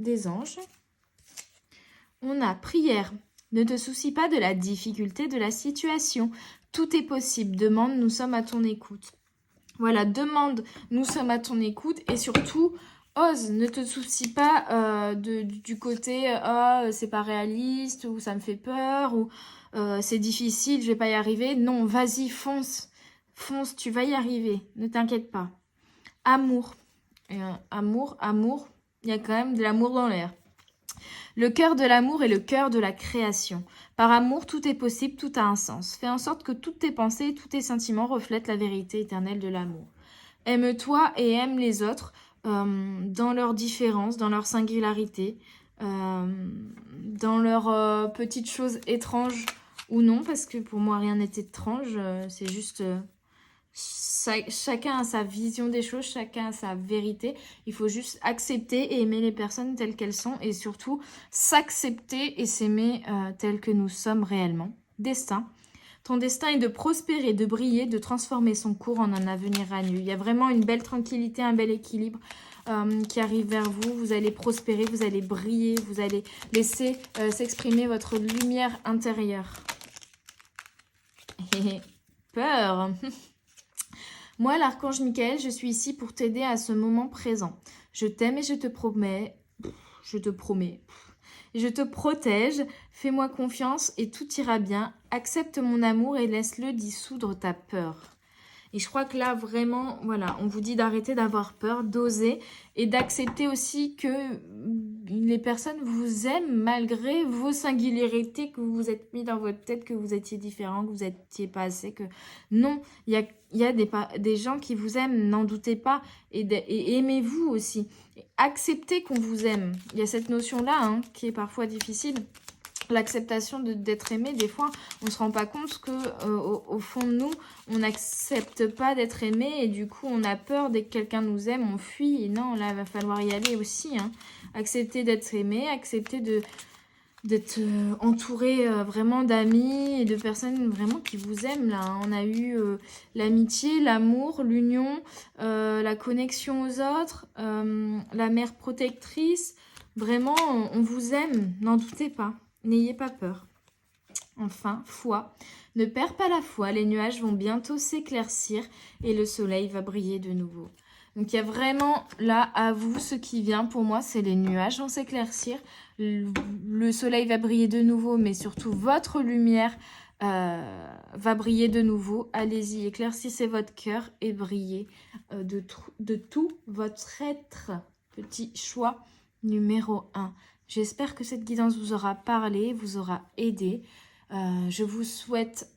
A: des anges. On a prière. Ne te soucie pas de la difficulté de la situation. Tout est possible. Demande, nous sommes à ton écoute. Voilà, demande, nous sommes à ton écoute. Et surtout, ose. Ne te soucie pas du côté c'est pas réaliste, ou ça me fait peur, ou c'est difficile, je vais pas y arriver. Non, vas-y, fonce. Fonce, tu vas y arriver. Ne t'inquiète pas. Amour. Amour. Il y a quand même de l'amour dans l'air. Le cœur de l'amour est le cœur de la création. Par amour, tout est possible, tout a un sens. Fais en sorte que toutes tes pensées et tous tes sentiments reflètent la vérité éternelle de l'amour. Aime-toi et aime les autres dans leurs différences, dans leur singularité, dans leurs petites choses étranges ou non, parce que pour moi, rien n'est étrange. C'est juste... chacun a sa vision des choses, chacun a sa vérité. Il faut juste accepter et aimer les personnes telles qu'elles sont, et surtout s'accepter et s'aimer telles que nous sommes réellement. Destin. Ton destin est de prospérer, de briller, de transformer son cours en un avenir radieux. Il y a vraiment une belle tranquillité, un bel équilibre qui arrive vers vous. Vous allez prospérer, vous allez briller, vous allez laisser s'exprimer votre lumière intérieure. peur. Moi, l'archange Michael, je suis ici pour t'aider à ce moment présent. Je t'aime et je te promets, et je te protège, fais-moi confiance et tout ira bien. Accepte mon amour et laisse-le dissoudre ta peur. Et je crois que là, vraiment, voilà, on vous dit d'arrêter d'avoir peur, d'oser et d'accepter aussi que les personnes vous aiment malgré vos singularités que vous vous êtes mis dans votre tête, que vous étiez différent, que vous n'étiez pas assez, que non, il y a des gens qui vous aiment, n'en doutez pas, et aimez-vous aussi. Et acceptez qu'on vous aime. Il y a cette notion-là hein, qui est parfois difficile. L'acceptation d'être aimé, des fois, on ne se rend pas compte que au fond de nous, on n'accepte pas d'être aimé et du coup, on a peur dès que quelqu'un nous aime, on fuit. Et non, là, il va falloir y aller aussi. Hein. Accepter d'être aimé, accepter d'être entouré vraiment d'amis et de personnes vraiment qui vous aiment. Là, hein. On a eu l'amitié, l'amour, l'union, la connexion aux autres, la mère protectrice. Vraiment, on vous aime, n'en doutez pas. N'ayez pas peur. Enfin, foi. Ne perds pas la foi, les nuages vont bientôt s'éclaircir et le soleil va briller de nouveau. Donc il y a vraiment là à vous ce qui vient pour moi, c'est les nuages vont s'éclaircir, le soleil va briller de nouveau, mais surtout votre lumière va briller de nouveau. Allez-y, éclaircissez votre cœur et brillez de tout votre être. Petit choix numéro 1. J'espère que cette guidance vous aura parlé, vous aura aidé. Je vous souhaite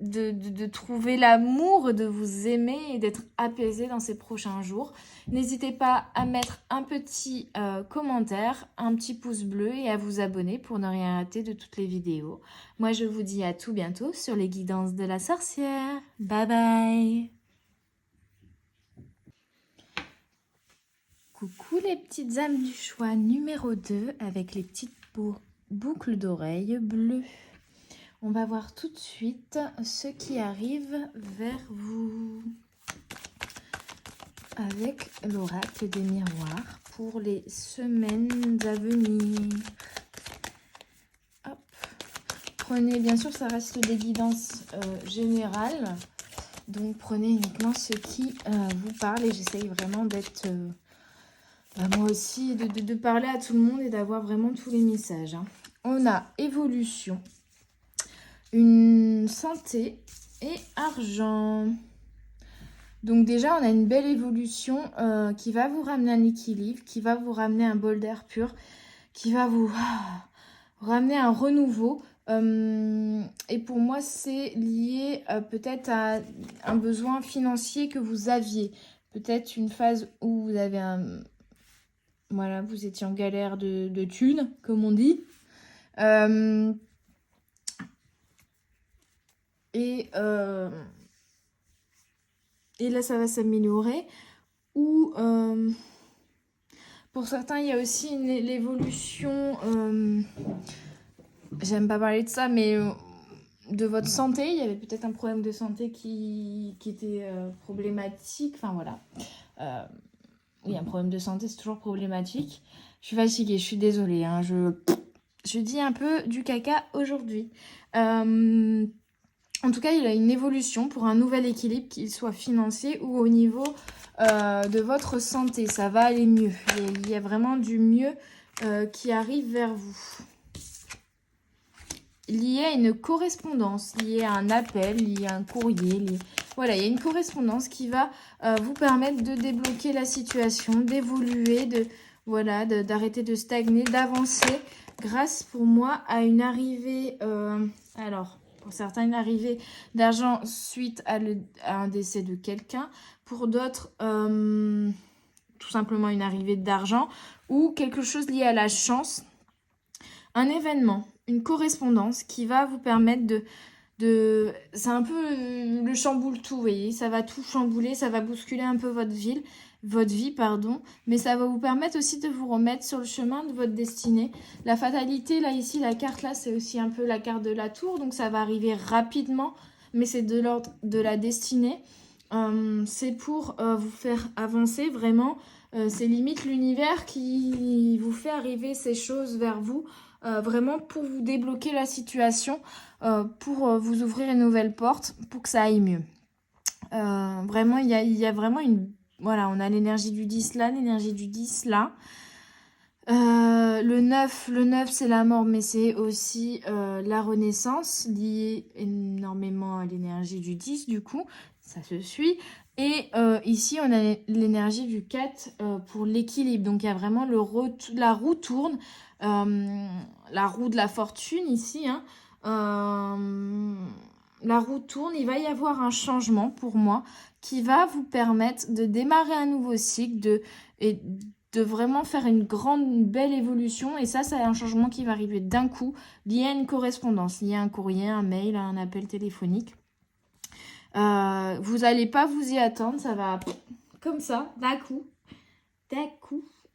A: de trouver l'amour, de vous aimer et d'être apaisé dans ces prochains jours. N'hésitez pas à mettre un petit commentaire, un petit pouce bleu et à vous abonner pour ne rien rater de toutes les vidéos. Moi, je vous dis à tout bientôt sur les guidances de la sorcière. Bye bye! Coucou les petites âmes du choix numéro 2 avec les petites boucles d'oreilles bleues. On va voir tout de suite ce qui arrive vers vous avec l'oracle des miroirs pour les semaines à venir. Hop. Prenez, bien sûr, ça reste des guidances générales. Donc prenez uniquement ce qui vous parle et j'essaye vraiment d'être... moi aussi, de parler à tout le monde et d'avoir vraiment tous les messages. Hein. On a évolution, une santé et argent. Donc déjà, on a une belle évolution qui va vous ramener un équilibre, qui va vous ramener un bol d'air pur, qui va vous ramener un renouveau. Et pour moi, c'est lié peut-être à un besoin financier que vous aviez. Peut-être une phase où vous avez voilà, vous étiez en galère de thunes, comme on dit. Et là, ça va s'améliorer. Ou pour certains, il y a aussi l'évolution... j'aime pas parler de ça, mais de votre santé. Il y avait peut-être un problème de santé qui était problématique. Enfin, voilà. Oui, un problème de santé, c'est toujours problématique. Je suis fatiguée, je suis désolée. Hein, je dis un peu du caca aujourd'hui. En tout cas, il y a une évolution pour un nouvel équilibre, qu'il soit financier ou au niveau de votre santé. Ça va aller mieux. Il y a vraiment du mieux qui arrive vers vous. Lié à une correspondance, lié à un appel, lié à un courrier. Voilà, il y a une correspondance qui va vous permettre de débloquer la situation, d'évoluer, d'arrêter de stagner, d'avancer grâce pour moi à une arrivée, alors pour certains une arrivée d'argent suite à un décès de quelqu'un, pour d'autres tout simplement une arrivée d'argent ou quelque chose lié à la chance, un événement, une correspondance qui va vous permettre c'est un peu le chamboule tout, vous voyez, ça va tout chambouler, ça va bousculer un peu votre vie, mais ça va vous permettre aussi de vous remettre sur le chemin de votre destinée. La fatalité, là, ici, la carte, là, c'est aussi un peu la carte de la tour, donc ça va arriver rapidement, mais c'est de l'ordre de la destinée. C'est pour vous faire avancer, vraiment, c'est limite l'univers qui vous fait arriver ces choses vers vous, vraiment pour vous débloquer la situation, pour vous ouvrir une nouvelle porte, pour que ça aille mieux. Vraiment, il y a vraiment une... Voilà, on a l'énergie du 10 là, l'énergie du 10 là. Le 9 c'est la mort, mais c'est aussi la renaissance, liée énormément à l'énergie du 10, du coup, ça se suit. Et ici, on a l'énergie du 4 pour l'équilibre. Donc, il y a vraiment la roue tourne, la roue de la fortune ici, hein. La roue tourne, il va y avoir un changement pour moi qui va vous permettre de démarrer un nouveau cycle, de vraiment faire une belle évolution. Et ça, c'est un changement qui va arriver d'un coup, lié à une correspondance, lié à un courrier, un mail, un appel téléphonique. Vous n'allez pas vous y attendre, ça va comme ça, d'un coup.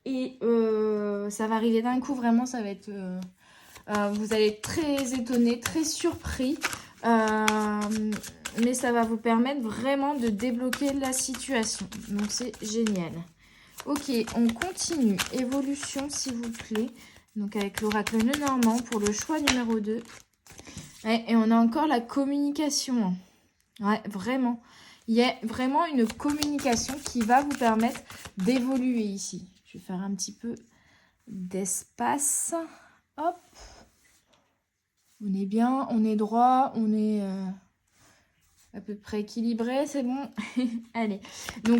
A: Et ça va arriver d'un coup, vraiment, ça va être... vous allez être très étonné, très surpris. Mais ça va vous permettre vraiment de débloquer la situation. Donc, c'est génial. Ok, on continue. Évolution, s'il vous plaît. Donc, avec l'oracle Lenormand pour le choix numéro 2. Ouais, et on a encore la communication. Ouais, vraiment. Il y a vraiment une communication qui va vous permettre d'évoluer ici. Je vais faire un petit peu d'espace. Hop. On est bien, on est droit, on est à peu près équilibré, c'est bon. Allez. Donc,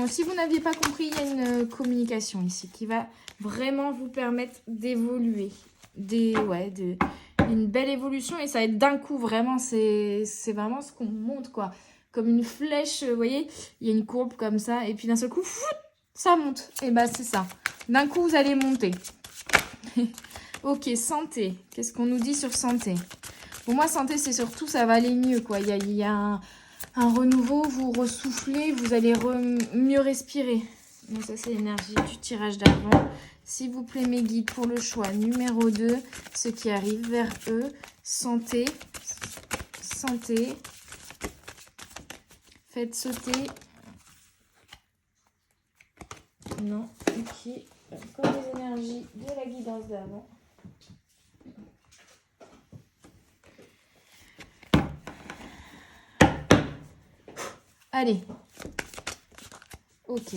A: si vous n'aviez pas compris, il y a une communication ici qui va vraiment vous permettre d'évoluer. Une belle évolution, et ça va être d'un coup, vraiment, c'est vraiment ce qu'on monte, quoi. Comme une flèche, vous voyez, il y a une courbe comme ça, et puis d'un seul coup, ça monte. Et bah, c'est ça. D'un coup, vous allez monter. Ok, santé. Qu'est-ce qu'on nous dit sur santé? Pour moi, santé, c'est surtout, ça va aller mieux, quoi. Il y a un renouveau, vous ressoufflez, vous allez mieux respirer. Donc ça, c'est l'énergie du tirage d'avant. S'il vous plaît, mes guides, pour le choix numéro 2, ce qui arrive vers eux. Santé. Santé. Faites sauter. Non, ok. Comme les énergies de la guidance d'avant. Allez. Ok.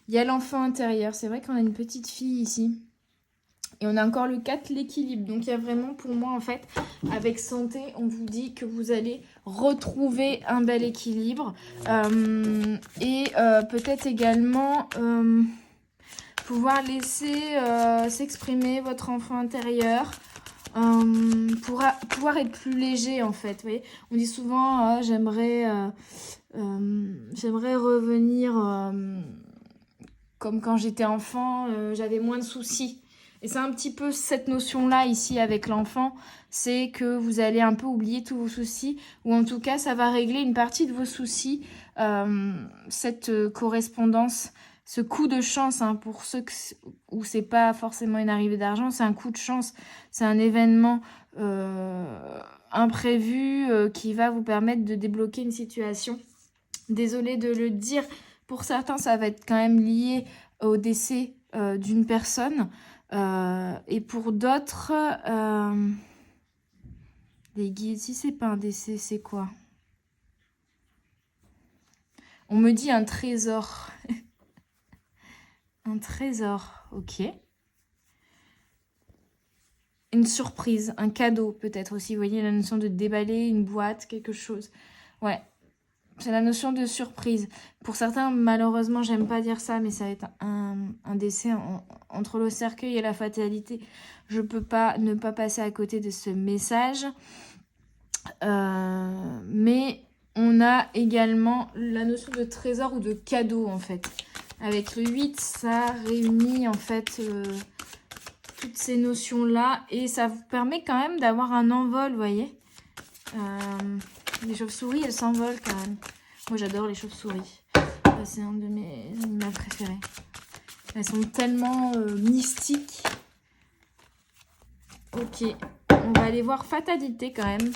A: Il y a l'enfant intérieur. C'est vrai qu'on a une petite fille ici. Et on a encore le 4, l'équilibre. Donc, il y a vraiment, pour moi, en fait, avec santé, on vous dit que vous allez retrouver un bel équilibre. Peut-être également pouvoir laisser s'exprimer votre enfant intérieur. Pouvoir être plus léger, en fait. Vous voyez, on dit souvent, j'aimerais revenir comme quand j'étais enfant, j'avais moins de soucis. Et c'est un petit peu cette notion-là ici avec l'enfant, c'est que vous allez un peu oublier tous vos soucis, ou en tout cas, ça va régler une partie de vos soucis, cette correspondance, ce coup de chance, hein, pour ceux où c'est pas forcément une arrivée d'argent, c'est un coup de chance, c'est un événement imprévu qui va vous permettre de débloquer une situation. Désolée de le dire, pour certains, ça va être quand même lié au décès d'une personne. Et pour d'autres, les guides, si c'est pas un décès, c'est quoi? On me dit un trésor. Un trésor, ok. Une surprise, un cadeau peut-être aussi. Vous voyez la notion de déballer une boîte, quelque chose. Ouais. C'est la notion de surprise. Pour certains, malheureusement, j'aime pas dire ça, mais ça va être un décès entre le cercueil et la fatalité. Je peux pas ne pas passer à côté de ce message. Mais on a également la notion de trésor ou de cadeau, en fait. Avec le 8, ça réunit, en fait, toutes ces notions-là. Et ça vous permet quand même d'avoir un envol, vous voyez. Les chauves-souris, elles s'envolent quand même. Moi, j'adore les chauves-souris. C'est un de mes animaux préférés. Elles sont tellement mystiques. Ok, on va aller voir fatalité quand même.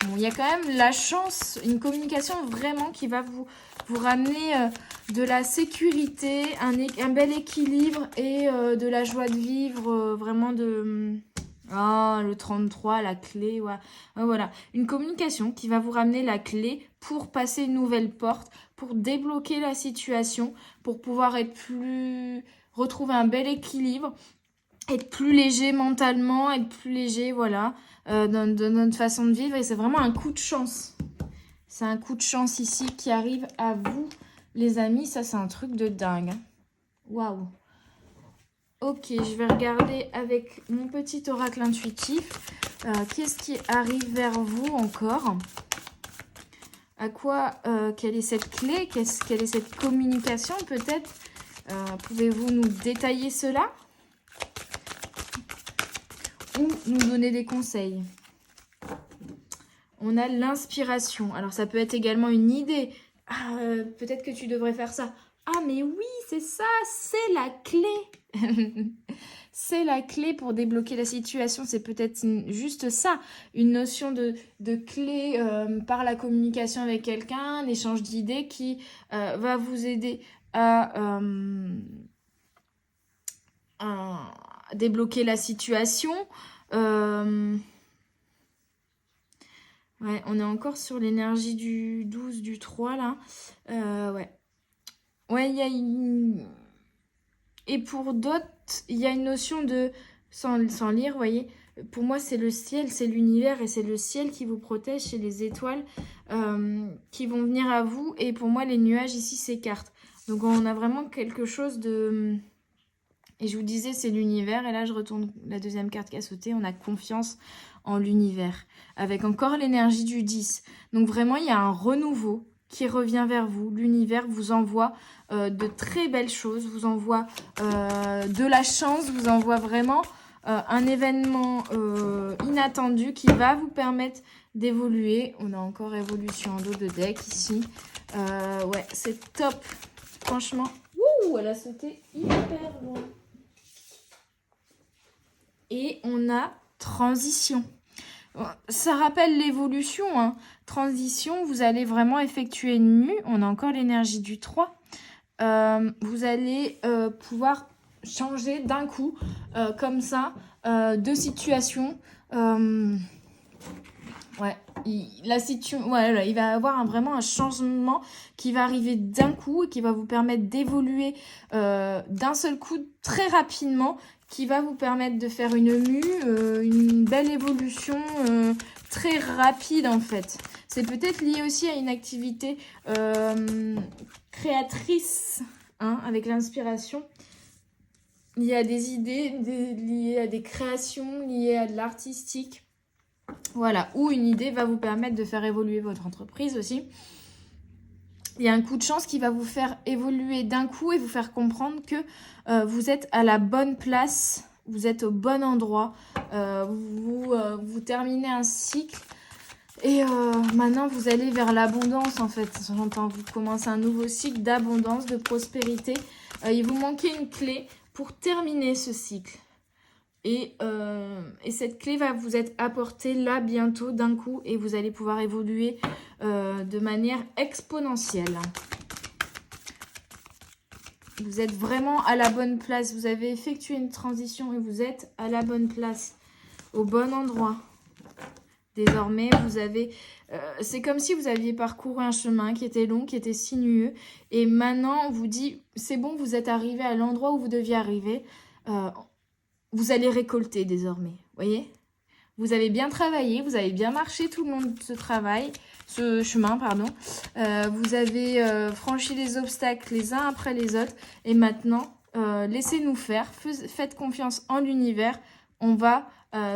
A: Bon, il y a quand même la chance, une communication vraiment qui va vous ramener de la sécurité, un bel équilibre et de la joie de vivre, vraiment de... Ah, le 33, la clé, ouais. Voilà. Une communication qui va vous ramener la clé pour passer une nouvelle porte, pour débloquer la situation, pour pouvoir retrouver un bel équilibre, être plus léger mentalement, être plus léger, voilà, dans notre façon de vivre. Et c'est vraiment un coup de chance. C'est un coup de chance ici qui arrive à vous, les amis. Ça, c'est un truc de dingue. Waouh. Ok, je vais regarder avec mon petit oracle intuitif. Qu'est-ce qui arrive vers vous encore? À quoi, quelle est cette clé? Quelle est cette communication peut-être? Pouvez-vous nous détailler cela? Ou nous donner des conseils? On a l'inspiration. Alors, ça peut être également une idée. Peut-être que tu devrais faire ça. Ah, mais oui, c'est ça, c'est la clé. C'est la clé pour débloquer la situation. C'est peut-être juste ça, une notion de clé par la communication avec quelqu'un, l'échange d'idées qui va vous aider à débloquer la situation. Ouais, on est encore sur l'énergie du 12, du 3, là. Ouais. Ouais, il y a une... Et pour d'autres, il y a une notion de... Sans lire, vous voyez, pour moi, c'est le ciel, c'est l'univers, et c'est le ciel qui vous protège, c'est les étoiles qui vont venir à vous. Et pour moi, les nuages, ici, s'écartent. Donc, on a vraiment quelque chose de... Et je vous disais, c'est l'univers. Et là, je retourne la deuxième carte qui a sauté. On a confiance en l'univers. Avec encore l'énergie du 10. Donc vraiment, il y a un renouveau qui revient vers vous. L'univers vous envoie de très belles choses. Vous envoie de la chance. Vous envoie vraiment un événement inattendu qui va vous permettre d'évoluer. On a encore évolution en dos de deck ici. Ouais, c'est top. Franchement, ouh, elle a sauté hyper loin. Et on a transition. Ça rappelle l'évolution. Hein. Transition, vous allez vraiment effectuer une mue. On a encore l'énergie du 3. Vous allez pouvoir changer d'un coup, comme ça, de situation. Ouais, il va y avoir vraiment un changement qui va arriver d'un coup et qui va vous permettre d'évoluer d'un seul coup très rapidement, qui va vous permettre de faire une mue, une belle évolution très rapide en fait. C'est peut-être lié aussi à une activité créatrice, hein, avec l'inspiration. Il y a des idées liées à des créations, liées à de l'artistique. Voilà, ou une idée va vous permettre de faire évoluer votre entreprise aussi. Il y a un coup de chance qui va vous faire évoluer d'un coup et vous faire comprendre que vous êtes à la bonne place, vous êtes au bon endroit, vous terminez un cycle et maintenant vous allez vers l'abondance en fait. J'entends, vous commencez un nouveau cycle d'abondance, de prospérité. Il vous manquait une clé pour terminer ce cycle. Et cette clé va vous être apportée là bientôt d'un coup et vous allez pouvoir évoluer de manière exponentielle. Vous êtes vraiment à la bonne place. Vous avez effectué une transition et vous êtes à la bonne place, au bon endroit. Désormais, vous avez... c'est comme si vous aviez parcouru un chemin qui était long, qui était sinueux. Et maintenant, on vous dit, c'est bon, vous êtes arrivé à l'endroit où vous deviez arriver. Vous allez récolter désormais, voyez? Vous avez bien travaillé, vous avez bien marché tout le long de ce chemin, pardon. Vous avez franchi les obstacles les uns après les autres. Et maintenant, laissez-nous faire, faites confiance en l'univers. On va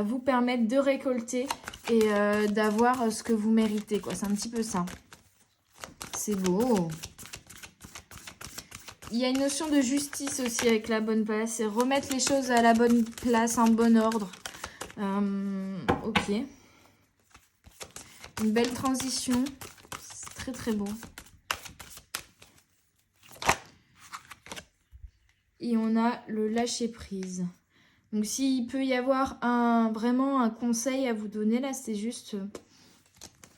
A: vous permettre de récolter et d'avoir ce que vous méritez, quoi. C'est un petit peu ça. C'est beau. Il y a une notion de justice aussi avec la bonne place. C'est remettre les choses à la bonne place, en bon ordre. Ok. Une belle transition. C'est très très beau. Et on a le lâcher prise. Donc s'il peut y avoir vraiment un conseil à vous donner là, c'est juste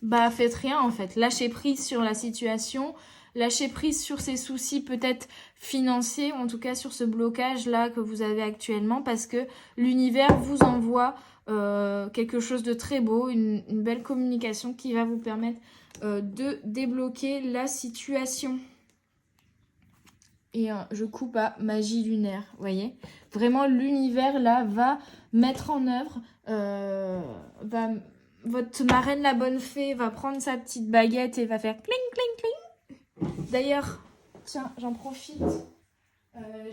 A: bah faites rien en fait. Lâchez prise sur la situation, lâchez prise sur ces soucis peut-être financiers, ou en tout cas sur ce blocage-là que vous avez actuellement, parce que l'univers vous envoie quelque chose de très beau, une belle communication qui va vous permettre de débloquer la situation. Et je coupe à magie lunaire, vous voyez. Vraiment, l'univers, là, va mettre en œuvre, votre marraine, la bonne fée, va prendre sa petite baguette et va faire cling, cling, cling. D'ailleurs, tiens, j'en profite.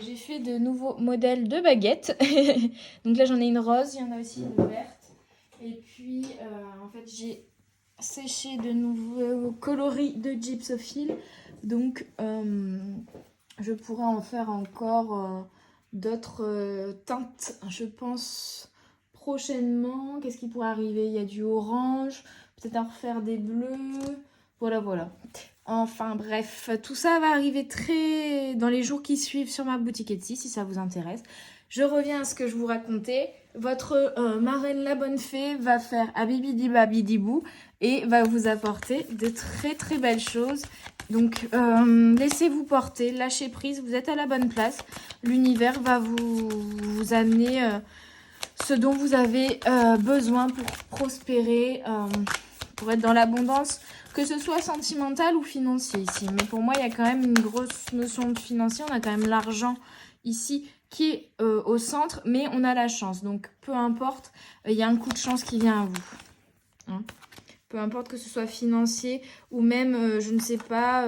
A: J'ai fait de nouveaux modèles de baguettes. Donc là, j'en ai une rose, il y en a aussi une verte. Et puis, en fait, j'ai séché de nouveaux coloris de gypsophile. Donc, je pourrais en faire encore d'autres teintes, je pense, prochainement. Qu'est-ce qui pourrait arriver? Il y a du orange, peut-être en refaire des bleus. Voilà, voilà. Enfin bref, tout ça va arriver dans les jours qui suivent sur ma boutique Etsy, si ça vous intéresse. Je reviens à ce que je vous racontais. Votre marraine la bonne fée va faire abibidi babidi bou et va vous apporter de très très belles choses. Donc laissez-vous porter, lâchez prise, vous êtes à la bonne place. L'univers va vous amener ce dont vous avez besoin pour prospérer, pour être dans l'abondance, que ce soit sentimental ou financier ici. Mais pour moi, il y a quand même une grosse notion de financier. On a quand même l'argent ici qui est au centre, mais on a la chance. Donc, peu importe, il y a un coup de chance qui vient à vous. Hein, peu importe que ce soit financier ou même, je ne sais pas,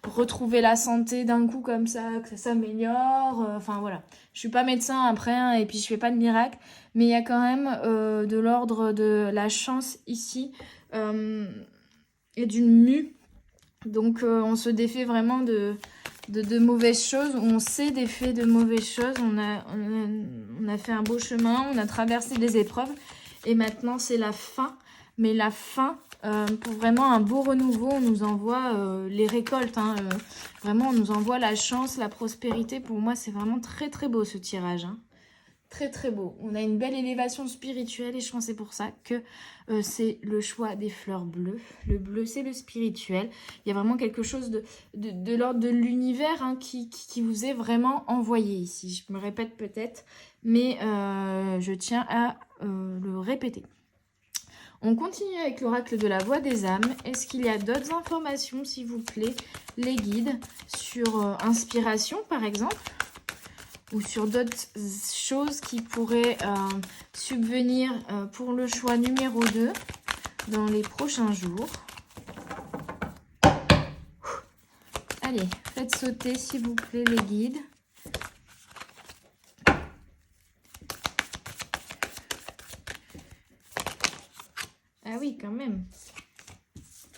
A: retrouver la santé d'un coup comme ça, que ça s'améliore. Enfin, voilà. Je suis pas médecin après, hein, et puis je fais pas de miracle. Mais il y a quand même de l'ordre de la chance ici et d'une mue. Donc, on se défait vraiment de mauvaises choses. On s'est défait de mauvaises choses. On a fait un beau chemin. On a traversé des épreuves. Et maintenant, c'est la fin. Mais la fin, pour vraiment un beau renouveau, on nous envoie les récoltes. Hein, vraiment, on nous envoie la chance, la prospérité. Pour moi, c'est vraiment très, très beau ce tirage. Hein. Très, très beau. On a une belle élévation spirituelle et je pense que c'est pour ça que c'est le choix des fleurs bleues. Le bleu, c'est le spirituel. Il y a vraiment quelque chose de l'ordre de l'univers hein, qui vous est vraiment envoyé ici. Je me répète peut-être, mais je tiens à le répéter. On continue avec l'oracle de la voix des âmes. Est-ce qu'il y a d'autres informations, s'il vous plaît, les guides, sur inspiration, par exemple, ou sur d'autres choses qui pourraient subvenir pour le choix numéro 2 dans les prochains jours. Allez, faites sauter, s'il vous plaît, les guides. Ah oui, quand même.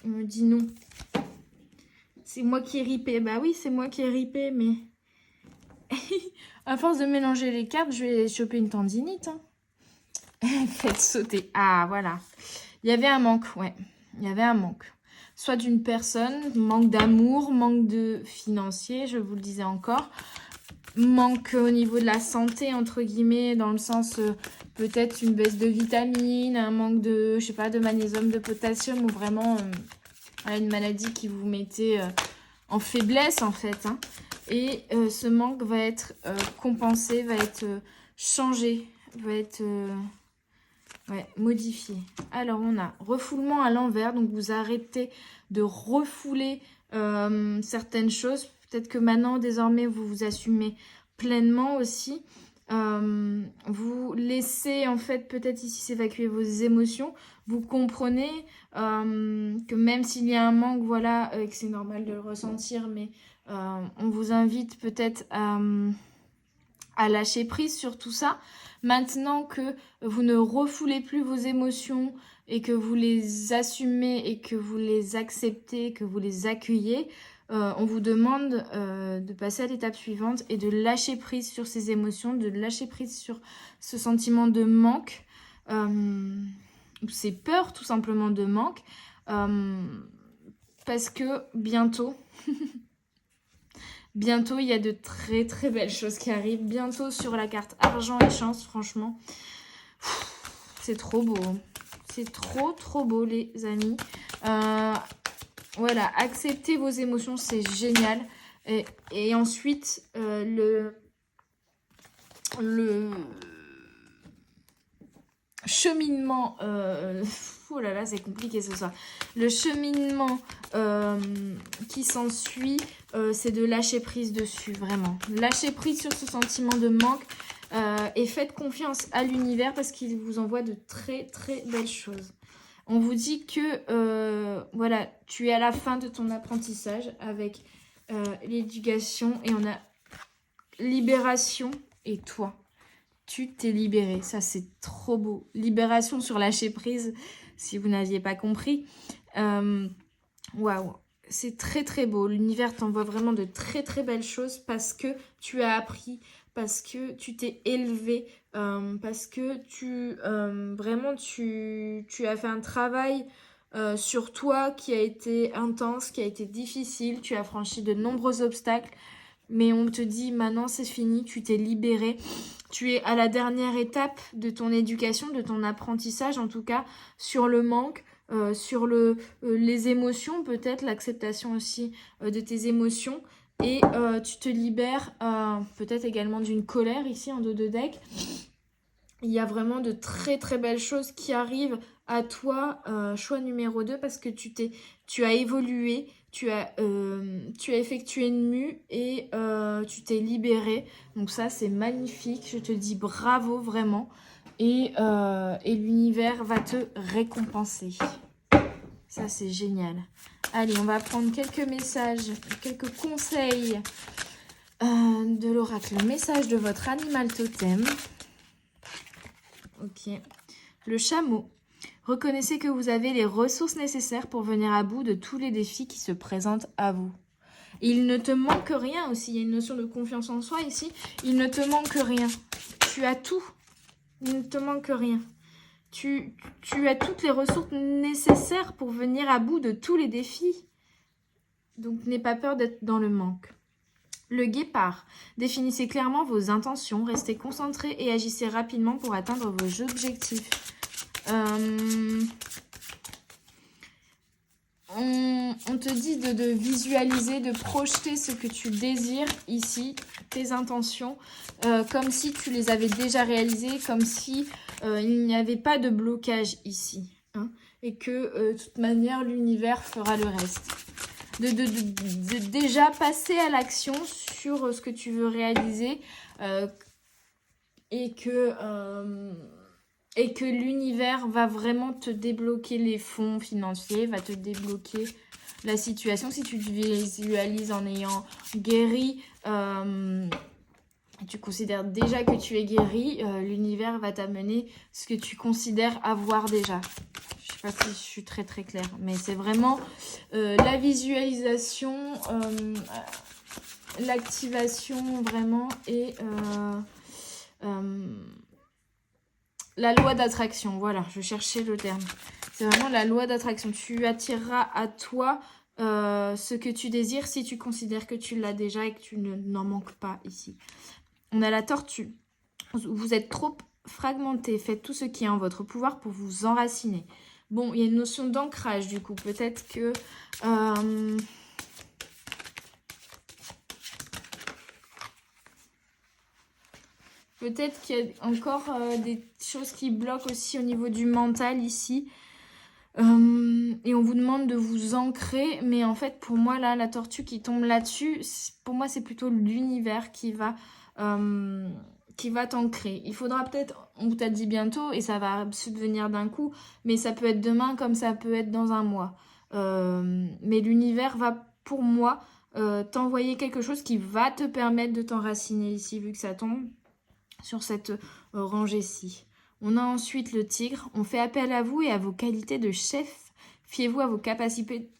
A: On me dit non. C'est moi qui ai ripé. Bah oui, c'est moi qui ai ripé, mais... à force de mélanger les cartes, je vais choper une tendinite. Hein. Faites sauter. Ah, voilà. Il y avait un manque, ouais. Il y avait un manque. Soit d'une personne, manque d'amour, manque de financier, je vous le disais encore. Manque au niveau de la santé, entre guillemets, dans le sens peut-être une baisse de vitamines, un manque de, je sais pas, de magnésium, de potassium, ou vraiment une maladie qui vous mettait en faiblesse, en fait. Hein. Et ce manque va être compensé, va être changé, va être modifié. Alors, on a refoulement à l'envers. Donc, vous arrêtez de refouler certaines choses. Peut-être que maintenant, désormais, vous vous assumez pleinement aussi. Vous laissez, en fait, peut-être ici s'évacuer vos émotions. Vous comprenez que même s'il y a un manque, voilà, que c'est normal de le ressentir, mais on vous invite peut-être à lâcher prise sur tout ça. Maintenant que vous ne refoulez plus vos émotions et que vous les assumez et que vous les acceptez, que vous les accueillez, on vous demande de passer à l'étape suivante et de lâcher prise sur ces émotions, de lâcher prise sur ce sentiment de manque, ces peurs tout simplement de manque, parce que bientôt... Bientôt, il y a de très très belles choses qui arrivent. Bientôt sur la carte argent et chance, franchement. C'est trop beau. C'est trop, trop beau, les amis. Voilà, accepter vos émotions, c'est génial. Et ensuite, le cheminement... oh là là, c'est compliqué ce soir. Le cheminement qui s'ensuit, c'est de lâcher prise dessus, vraiment. Lâcher prise sur ce sentiment de manque et faites confiance à l'univers parce qu'il vous envoie de très, très belles choses. On vous dit que, voilà, tu es à la fin de ton apprentissage avec l'éducation et on a libération et toi. Tu t'es libéré, ça c'est trop beau. Libération sur lâcher prise, si vous n'aviez pas compris. Waouh, c'est très très beau. L'univers t'envoie vraiment de très très belles choses parce que tu as appris, parce que tu t'es élevé, parce que vraiment tu as fait un travail sur toi qui a été intense, qui a été difficile. Tu as franchi de nombreux obstacles. Mais on te dit maintenant c'est fini, tu t'es libéré. Tu es à la dernière étape de ton éducation, de ton apprentissage en tout cas, sur le manque, sur les émotions peut-être, l'acceptation aussi de tes émotions. Et tu te libères peut-être également d'une colère ici en dos de deck. Il y a vraiment de très très belles choses qui arrivent à toi, choix numéro 2, parce que tu as évolué, tu as effectué une mue et tu t'es libéré. Donc ça, c'est magnifique. Je te dis bravo vraiment. Et l'univers va te récompenser. Ça, c'est génial. Allez, on va prendre quelques messages, quelques conseils de l'oracle. Le message de votre animal totem. Ok. Le chameau. Reconnaissez que vous avez les ressources nécessaires pour venir à bout de tous les défis qui se présentent à vous. Et il ne te manque rien aussi. Il y a une notion de confiance en soi ici. Il ne te manque rien. Tu as tout. Il ne te manque rien. Tu as toutes les ressources nécessaires pour venir à bout de tous les défis. Donc n'aie pas peur d'être dans le manque. Le guépard. Définissez clairement vos intentions, restez concentré et agissez rapidement pour atteindre vos objectifs. On te dit de visualiser, de projeter ce que tu désires ici, tes intentions, comme si tu les avais déjà réalisées, comme si il n'y avait pas de blocage ici. Hein, et que de toute manière, l'univers fera le reste. De déjà passer à l'action sur ce que tu veux réaliser et que l'univers va vraiment te débloquer les fonds financiers, va te débloquer la situation. Si tu te visualises en ayant guéri, tu considères déjà que tu es guéri, l'univers va t'amener ce que tu considères avoir déjà. Je sais pas si je suis très très claire, mais c'est vraiment la visualisation, l'activation vraiment et la loi d'attraction. Voilà, je cherchais le terme. C'est vraiment la loi d'attraction. Tu attireras à toi ce que tu désires si tu considères que tu l'as déjà et que tu n'en manques pas ici. On a la tortue. Vous êtes trop fragmenté. Faites tout ce qui est en votre pouvoir pour vous enraciner. Bon, il y a une notion d'ancrage du coup. Peut-être que... peut-être qu'il y a encore des choses qui bloquent aussi au niveau du mental ici. Et on vous demande de vous ancrer. Mais en fait, pour moi, là, la tortue qui tombe là-dessus, pour moi, c'est plutôt l'univers qui va t'ancrer. Il faudra peut-être, on t'a dit bientôt, et ça va subvenir d'un coup, mais ça peut être demain comme ça peut être dans un mois. Mais l'univers va, pour moi, t'envoyer quelque chose qui va te permettre de t'enraciner ici, vu que ça tombe sur cette rangée-ci. On a ensuite le tigre. On fait appel à vous et à vos qualités de chef. Fiez-vous à vos capacités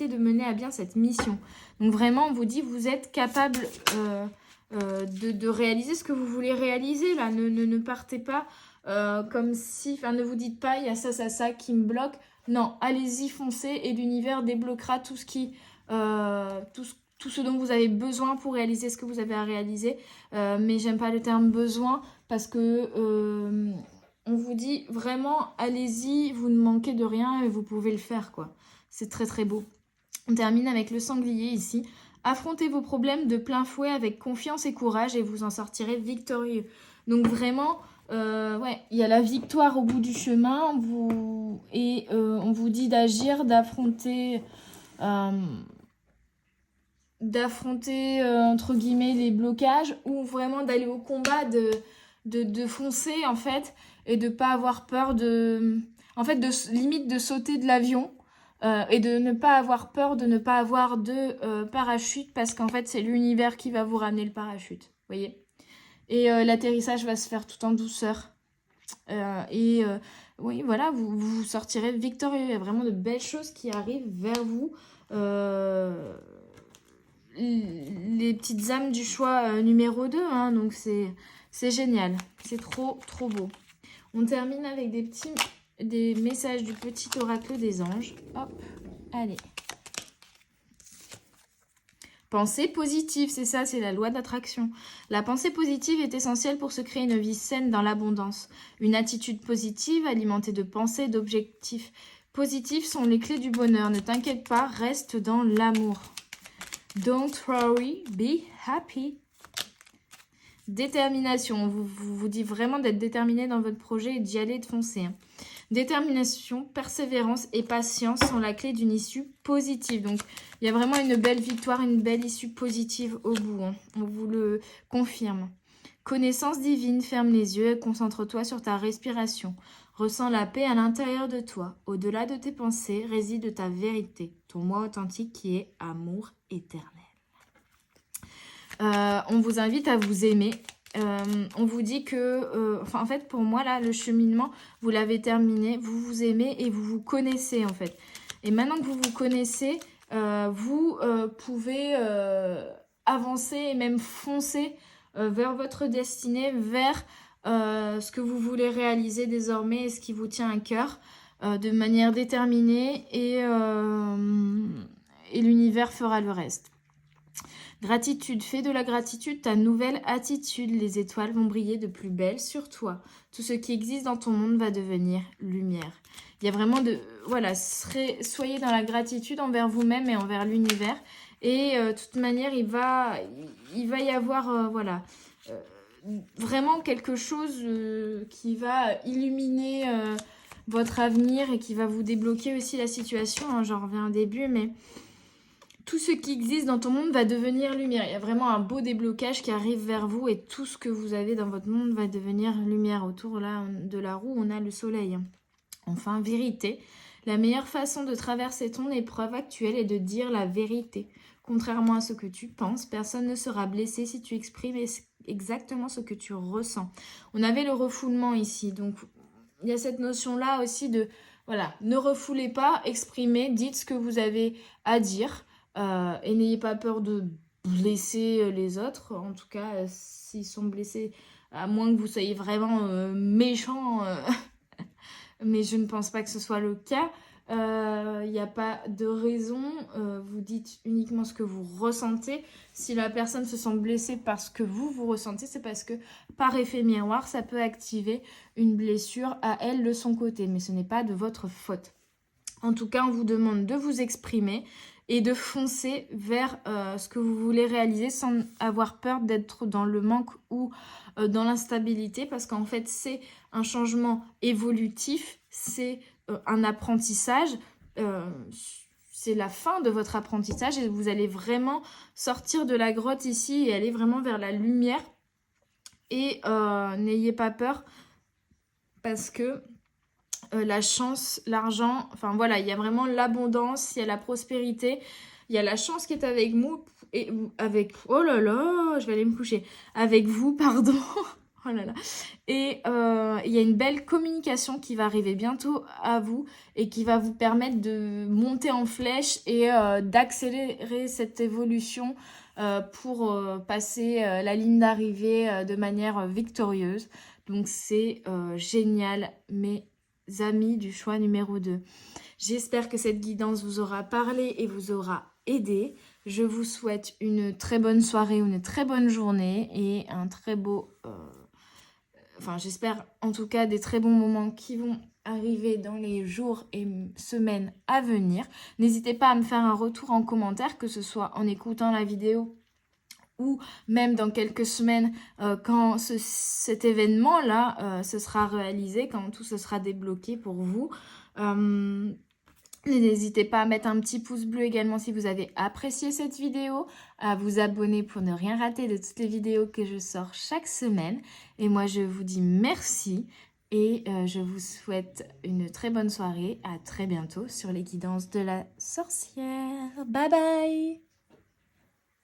A: de mener à bien cette mission. Donc vraiment, on vous dit, vous êtes capable de réaliser ce que vous voulez réaliser. Là, ne partez pas comme si... Enfin, ne vous dites pas, il y a ça qui me bloque. Non, allez-y, foncez et l'univers débloquera tout ce qui... tout ce dont vous avez besoin pour réaliser ce que vous avez à réaliser. Mais j'aime pas le terme besoin parce que on vous dit vraiment, allez-y, vous ne manquez de rien et vous pouvez le faire, quoi. C'est très très beau. On termine avec le sanglier ici. Affrontez vos problèmes de plein fouet avec confiance et courage et vous en sortirez victorieux. Donc vraiment, ouais, il y a la victoire au bout du chemin. On vous dit d'agir, d'affronter entre guillemets les blocages ou vraiment d'aller au combat, de foncer en fait et de pas avoir peur limite de sauter de l'avion. Et de ne pas avoir peur de ne pas avoir de parachute parce qu'en fait c'est l'univers qui va vous ramener le parachute, vous voyez. Et l'atterrissage va se faire tout en douceur. Oui, voilà, vous sortirez victorieux. Il y a vraiment de belles choses qui arrivent vers vous. Les petites âmes du choix numéro 2, hein, donc c'est génial. C'est trop, trop beau. On termine avec des messages du petit oracle des anges. Hop, allez. Pensée positive, c'est ça, c'est la loi d'attraction. La pensée positive est essentielle pour se créer une vie saine dans l'abondance. Une attitude positive, alimentée de pensées, d'objectifs positifs sont les clés du bonheur. Ne t'inquiète pas, reste dans l'amour. Don't worry, be happy. Détermination, vous dit vraiment d'être déterminé dans votre projet et d'y aller, de foncer. Détermination, persévérance et patience sont la clé d'une issue positive. Donc, il y a vraiment une belle victoire, une belle issue positive au bout. Hein. On vous le confirme. Connaissance divine, ferme les yeux et concentre-toi sur ta respiration. Ressens la paix à l'intérieur de toi. Au-delà de tes pensées réside ta vérité, ton moi authentique qui est amour éternel. On vous invite à vous aimer. On vous dit que, en fait, pour moi, là, le cheminement, vous l'avez terminé. Vous vous aimez et vous vous connaissez, en fait. Et maintenant que vous vous connaissez, vous pouvez avancer et même foncer vers votre destinée, vers ce que vous voulez réaliser désormais et ce qui vous tient à cœur de manière déterminée et l'univers fera le reste. Gratitude, fais de la gratitude ta nouvelle attitude. Les étoiles vont briller de plus belle sur toi. Tout ce qui existe dans ton monde va devenir lumière. Il y a vraiment voilà, soyez dans la gratitude envers vous-même et envers l'univers. Et de toute manière, il va y avoir, voilà, vraiment quelque chose qui va illuminer votre avenir et qui va vous débloquer aussi la situation. Hein, j'en reviens au début, mais tout ce qui existe dans ton monde va devenir lumière. Il y a vraiment un beau déblocage qui arrive vers vous et tout ce que vous avez dans votre monde va devenir lumière. Autour là, de la roue, on a le soleil. Enfin, vérité. La meilleure façon de traverser ton épreuve actuelle est de dire la vérité. Contrairement à ce que tu penses, personne ne sera blessé si tu exprimes exactement ce que tu ressens. On avait le refoulement ici, donc il y a cette notion-là aussi de, voilà, ne refoulez pas, exprimez, dites ce que vous avez à dire. Et n'ayez pas peur de blesser les autres. En tout cas, s'ils sont blessés, à moins que vous soyez vraiment méchant, mais je ne pense pas que ce soit le cas. Il n'y a pas de raison. Vous dites uniquement ce que vous ressentez. Si la personne se sent blessée parce que vous ressentez, c'est parce que par effet miroir, ça peut activer une blessure à elle de son côté. Mais ce n'est pas de votre faute. En tout cas, on vous demande de vous exprimer et de foncer vers ce que vous voulez réaliser sans avoir peur d'être dans le manque ou dans l'instabilité, parce qu'en fait, c'est un changement évolutif, c'est un apprentissage, c'est la fin de votre apprentissage et vous allez vraiment sortir de la grotte ici et aller vraiment vers la lumière. Et n'ayez pas peur parce que la chance, l'argent, enfin voilà, il y a vraiment l'abondance, il y a la prospérité, il y a la chance qui est avec nous, et avec, oh là là, je vais aller me coucher, avec vous, pardon, oh là là, et il y a une belle communication qui va arriver bientôt à vous et qui va vous permettre de monter en flèche et d'accélérer cette évolution pour passer la ligne d'arrivée de manière victorieuse. Donc c'est génial, mais amis du choix numéro 2. J'espère que cette guidance vous aura parlé et vous aura aidé. Je vous souhaite une très bonne soirée ou une très bonne journée et un très beau enfin j'espère en tout cas des très bons moments qui vont arriver dans les jours et semaines à venir. N'hésitez pas à me faire un retour en commentaire, que ce soit en écoutant la vidéo ou même dans quelques semaines quand cet événement-là se sera réalisé, quand tout se sera débloqué pour vous. N'hésitez pas à mettre un petit pouce bleu également si vous avez apprécié cette vidéo, à vous abonner pour ne rien rater de toutes les vidéos que je sors chaque semaine. Et moi, je vous dis merci et je vous souhaite une très bonne soirée. À très bientôt sur les guidances de la sorcière. Bye bye!